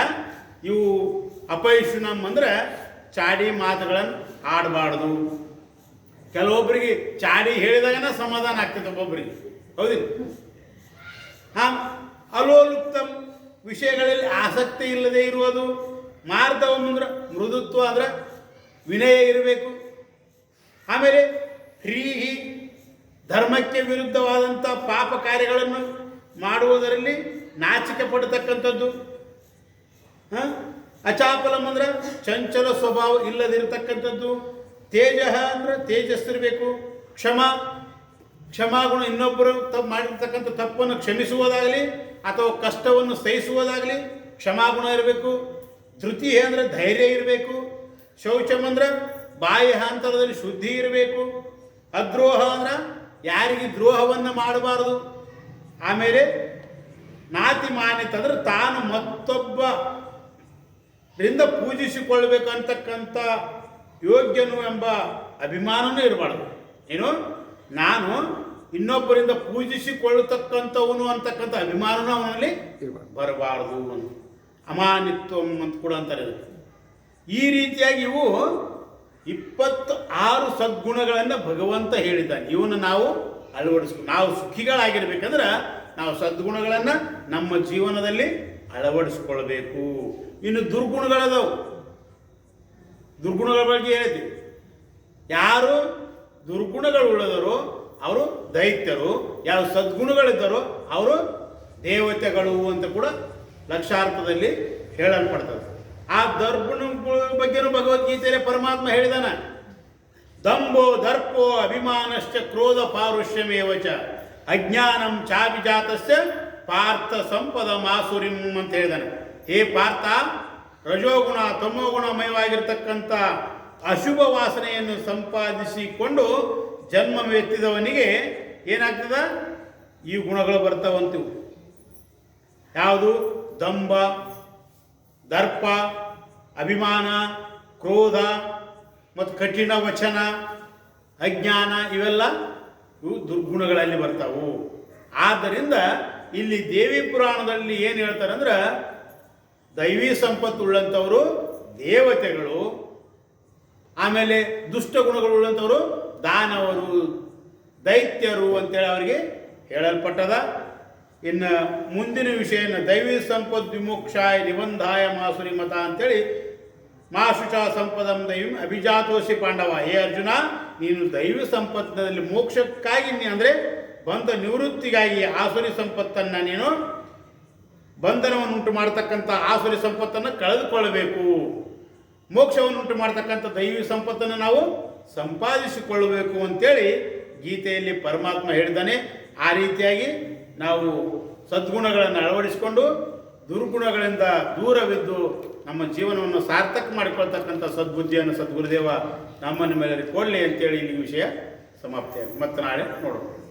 ಇವು ಅಪೈಷುನಂ ಅಂದ್ರೆ ಚಾಡಿ ಮಾತುಗಳನ್ನು ಆಡಬಾರ್ದು. ಕೆಲವೊಬ್ಬರಿಗೆ ಚಾಡಿ ಹೇಳಿದಾಗನ ಸಮಾಧಾನ ಆಗ್ತದೆ, ಒಬ್ಬೊಬ್ಬರಿಗೆ, ಹೌದಿಲ್ಲ? ಅಲೋಲುಪ್ತಂ, ವಿಷಯಗಳಲ್ಲಿ ಆಸಕ್ತಿ ಇಲ್ಲದೆ ಇರುವುದು. ಮಾರ್ದವಂ ಅಂದ್ರೆ ಮೃದುತ್ವ, ಅಂದ್ರೆ ವಿನಯ ಇರಬೇಕು. ಆಮೇಲೆ ಹ್ರೀಹಿ, ಧರ್ಮಕ್ಕೆ ವಿರುದ್ಧವಾದಂಥ ಪಾಪ ಕಾರ್ಯಗಳನ್ನು ಮಾಡುವುದರಲ್ಲಿ ನಾಚಿಕೆ ಪಡತಕ್ಕಂಥದ್ದು. ಅಚಾಪಲಂ ಅಂದ್ರೆ ಚಂಚಲ ಸ್ವಭಾವ ಇಲ್ಲದಿರತಕ್ಕಂಥದ್ದು. ತೇಜ ಅಂದ್ರೆ ತೇಜಸ್ಸಿರಬೇಕು. ಕ್ಷಮಾಗುಣ, ಇನ್ನೊಬ್ಬರು ಮಾಡಿರ್ತಕ್ಕಂಥ ತಪ್ಪನ್ನು ಕ್ಷಮಿಸುವುದಾಗಲಿ ಅಥವಾ ಕಷ್ಟವನ್ನು ಸಹಿಸುವುದಾಗಲಿ ಕ್ಷಮಾಗುಣ ಇರಬೇಕು. ಧೃತಿ ಅಂದರೆ ಧೈರ್ಯ ಇರಬೇಕು. ಶೌಚಂ ಅಂದ್ರೆ ಬಾಹ್ಯ ಹಂತರದಲ್ಲಿ ಶುದ್ಧಿ ಇರಬೇಕು. ಅದ್ರೋಹ ಅಂದ್ರೆ ಯಾರಿಗೆ ದ್ರೋಹವನ್ನು ಮಾಡಬಾರದು. ಆಮೇಲೆ ನಾತಿ ಮಾನ್ಯತೆ ಅಂದ್ರೆ ತಾನು ಮತ್ತೊಬ್ಬರಿಂದ ಪೂಜಿಸಿಕೊಳ್ಬೇಕಂತಕ್ಕಂಥ ಯೋಗ್ಯನು ಎಂಬ ಅಭಿಮಾನನೂ ಇರಬಾರ್ದು. ಏನು, ನಾನು ಇನ್ನೊಬ್ಬರಿಂದ ಪೂಜಿಸಿಕೊಳ್ಳತಕ್ಕಂಥವನು ಅಂತಕ್ಕಂಥ ಅಭಿಮಾನನೂ ಅವನಲ್ಲಿ ಬರಬಾರದು ಅಂತ. ಅಮಾನಿತ್ವಂ ಅಂತ ಕೂಡ ಅಂತಾರೆ. ಈ ರೀತಿಯಾಗಿ ಇವು 26 ಸದ್ಗುಣಗಳನ್ನು ಭಗವಂತ ಹೇಳಿದ್ದಾನೆ. ಇವನ್ನ ನಾವು ಅಳವಡಿಸ್ಬೇಕು. ನಾವು ಸುಖಿಗಳಾಗಿರ್ಬೇಕಂದ್ರೆ ನಾವು ಸದ್ಗುಣಗಳನ್ನು ನಮ್ಮ ಜೀವನದಲ್ಲಿ ಅಳವಡಿಸ್ಕೊಳ್ಬೇಕು. ಇನ್ನು ದುರ್ಗುಣಗಳದವು, ದುರ್ಗುಣಗಳ ಬಗ್ಗೆ ಹೇಳಿದ್ವಿ. ಯಾರು ದುರ್ಗುಣಗಳುಳ್ಳದರೋ ಅವರು ದೈತ್ಯರು, ಯಾವ ಸದ್ಗುಣಗಳಿದ್ದಾರೋ ಅವರು ದೇವತೆಗಳು ಅಂತ ಕೂಡ ಲಕ್ಷಾರ್ಥದಲ್ಲಿ ಹೇಳಲ್ಪಡ್ತದೆ. ಆ ದುರ್ಗುಣಗಳ ಬಗ್ಗೆನೂ ಭಗವದ್ಗೀತೆಯಲ್ಲಿ ಪರಮಾತ್ಮ ಹೇಳಿದಾನ. ದಂಭೋ ದರ್ಪೋ ಅಭಿಮಾನಶ್ಚ ಕ್ರೋಧ ಪಾರುಷ್ಯಮೇವಚ ಅಜ್ಞಾನಂ ಚಾಭಿಜಾತಸ್ಯ ಪಾರ್ಥ ಸಂಪದ ಮಾಸುರಿಂ ಅಂತ ಹೇಳಿದಾನೆ. ಹೇ ಪಾರ್ಥ, ರಜೋಗುಣ ತಮೋಗುಣಮಯವಾಗಿರ್ತಕ್ಕಂಥ ಅಶುಭ ವಾಸನೆಯನ್ನು ಸಂಪಾದಿಸಿಕೊಂಡು ಜನ್ಮವೆತ್ತಿದವನಿಗೆ ಏನಾಗ್ತದ? ಈ ಗುಣಗಳು ಬರ್ತಾವಂತಿವು. ಯಾವುದು? ದಂಭ, ದರ್ಪ, ಅಭಿಮಾನ, ಕ್ರೋಧ ಮತ್ತು ಕಠಿಣ ವಚನ, ಅಜ್ಞಾನ, ಇವೆಲ್ಲ ಇವು ದುರ್ಗುಣಗಳಲ್ಲಿ ಬರ್ತಾವು. ಆದ್ದರಿಂದ ಇಲ್ಲಿ ದೇವಿ ಪುರಾಣದಲ್ಲಿ ಏನು ಹೇಳ್ತಾರೆ ಅಂದ್ರೆ, ದೈವಿ ಸಂಪತ್ತುಳ್ಳಂಥವರು ದೇವತೆಗಳು, ಆಮೇಲೆ ದುಷ್ಟ ಗುಣಗಳುಳ್ಳಂಥವರು ದಾನವರು, ದೈತ್ಯರು ಅಂತೇಳಿ ಅವರಿಗೆ ಹೇಳಲ್ಪಟ್ಟದ. ಇನ್ನು ಮುಂದಿನ ವಿಷಯನ ದೈವಿ ಸಂಪದ್ ವಿಮೋಕ್ಷಾಯ ನಿಬಂಧಾಯ ಮಾಸುರಿ ಮತ ಅಂತೇಳಿ, ಮಾಶುಚ ಸಂಪದಂ ದೈವಂ ಅಭಿಜಾತೋಸಿ ಪಾಂಡವ. ಹೇ ಅರ್ಜುನ, ನೀನು ದೈವಿ ಸಂಪತ್ತಿನಲ್ಲಿ ಮೋಕ್ಷಕ್ಕಾಗಿ ಅಂದರೆ ಬಂಧ ನಿವೃತ್ತಿಗಾಗಿ ಆಸುರಿ ಸಂಪತ್ತನ್ನು ನೀನು ಬಂಧನವನ್ನು ಉಂಟು ಮಾಡತಕ್ಕಂಥ ಆಸುರಿ ಸಂಪತ್ತನ್ನು ಕಳೆದುಕೊಳ್ಳಬೇಕು. ಮೋಕ್ಷವನ್ನು ಉಂಟು ಮಾಡತಕ್ಕಂಥ ದೈವಿ ಸಂಪತ್ತನ್ನು ನಾವು ಸಂಪಾದಿಸಿಕೊಳ್ಳಬೇಕು ಅಂತೇಳಿ ಗೀತೆಯಲ್ಲಿ ಪರಮಾತ್ಮ ಹೇಳಿದ್ದಾನೆ. ಆ ರೀತಿಯಾಗಿ ನಾವು ಸದ್ಗುಣಗಳನ್ನು ಅಳವಡಿಸಿಕೊಂಡು ದುರ್ಗುಣಗಳಿಂದ ದೂರವಿದ್ದು ನಮ್ಮ ಜೀವನವನ್ನು ಸಾರ್ಥಕ ಮಾಡಿಕೊಳ್ತಕ್ಕಂಥ ಸದ್ಬುದ್ಧಿಯನ್ನು ಸದ್ಗುರುದೇವ ನಮ್ಮನ್ನ ಮೇಲೆ ಕೊಡಲಿ ಅಂತೇಳಿ ಈ ವಿಷಯ ಸಮಾಪ್ತಿಯಾಗಿ ಮತ್ತೆ ನಾಳೆ ನೋಡೋಣ.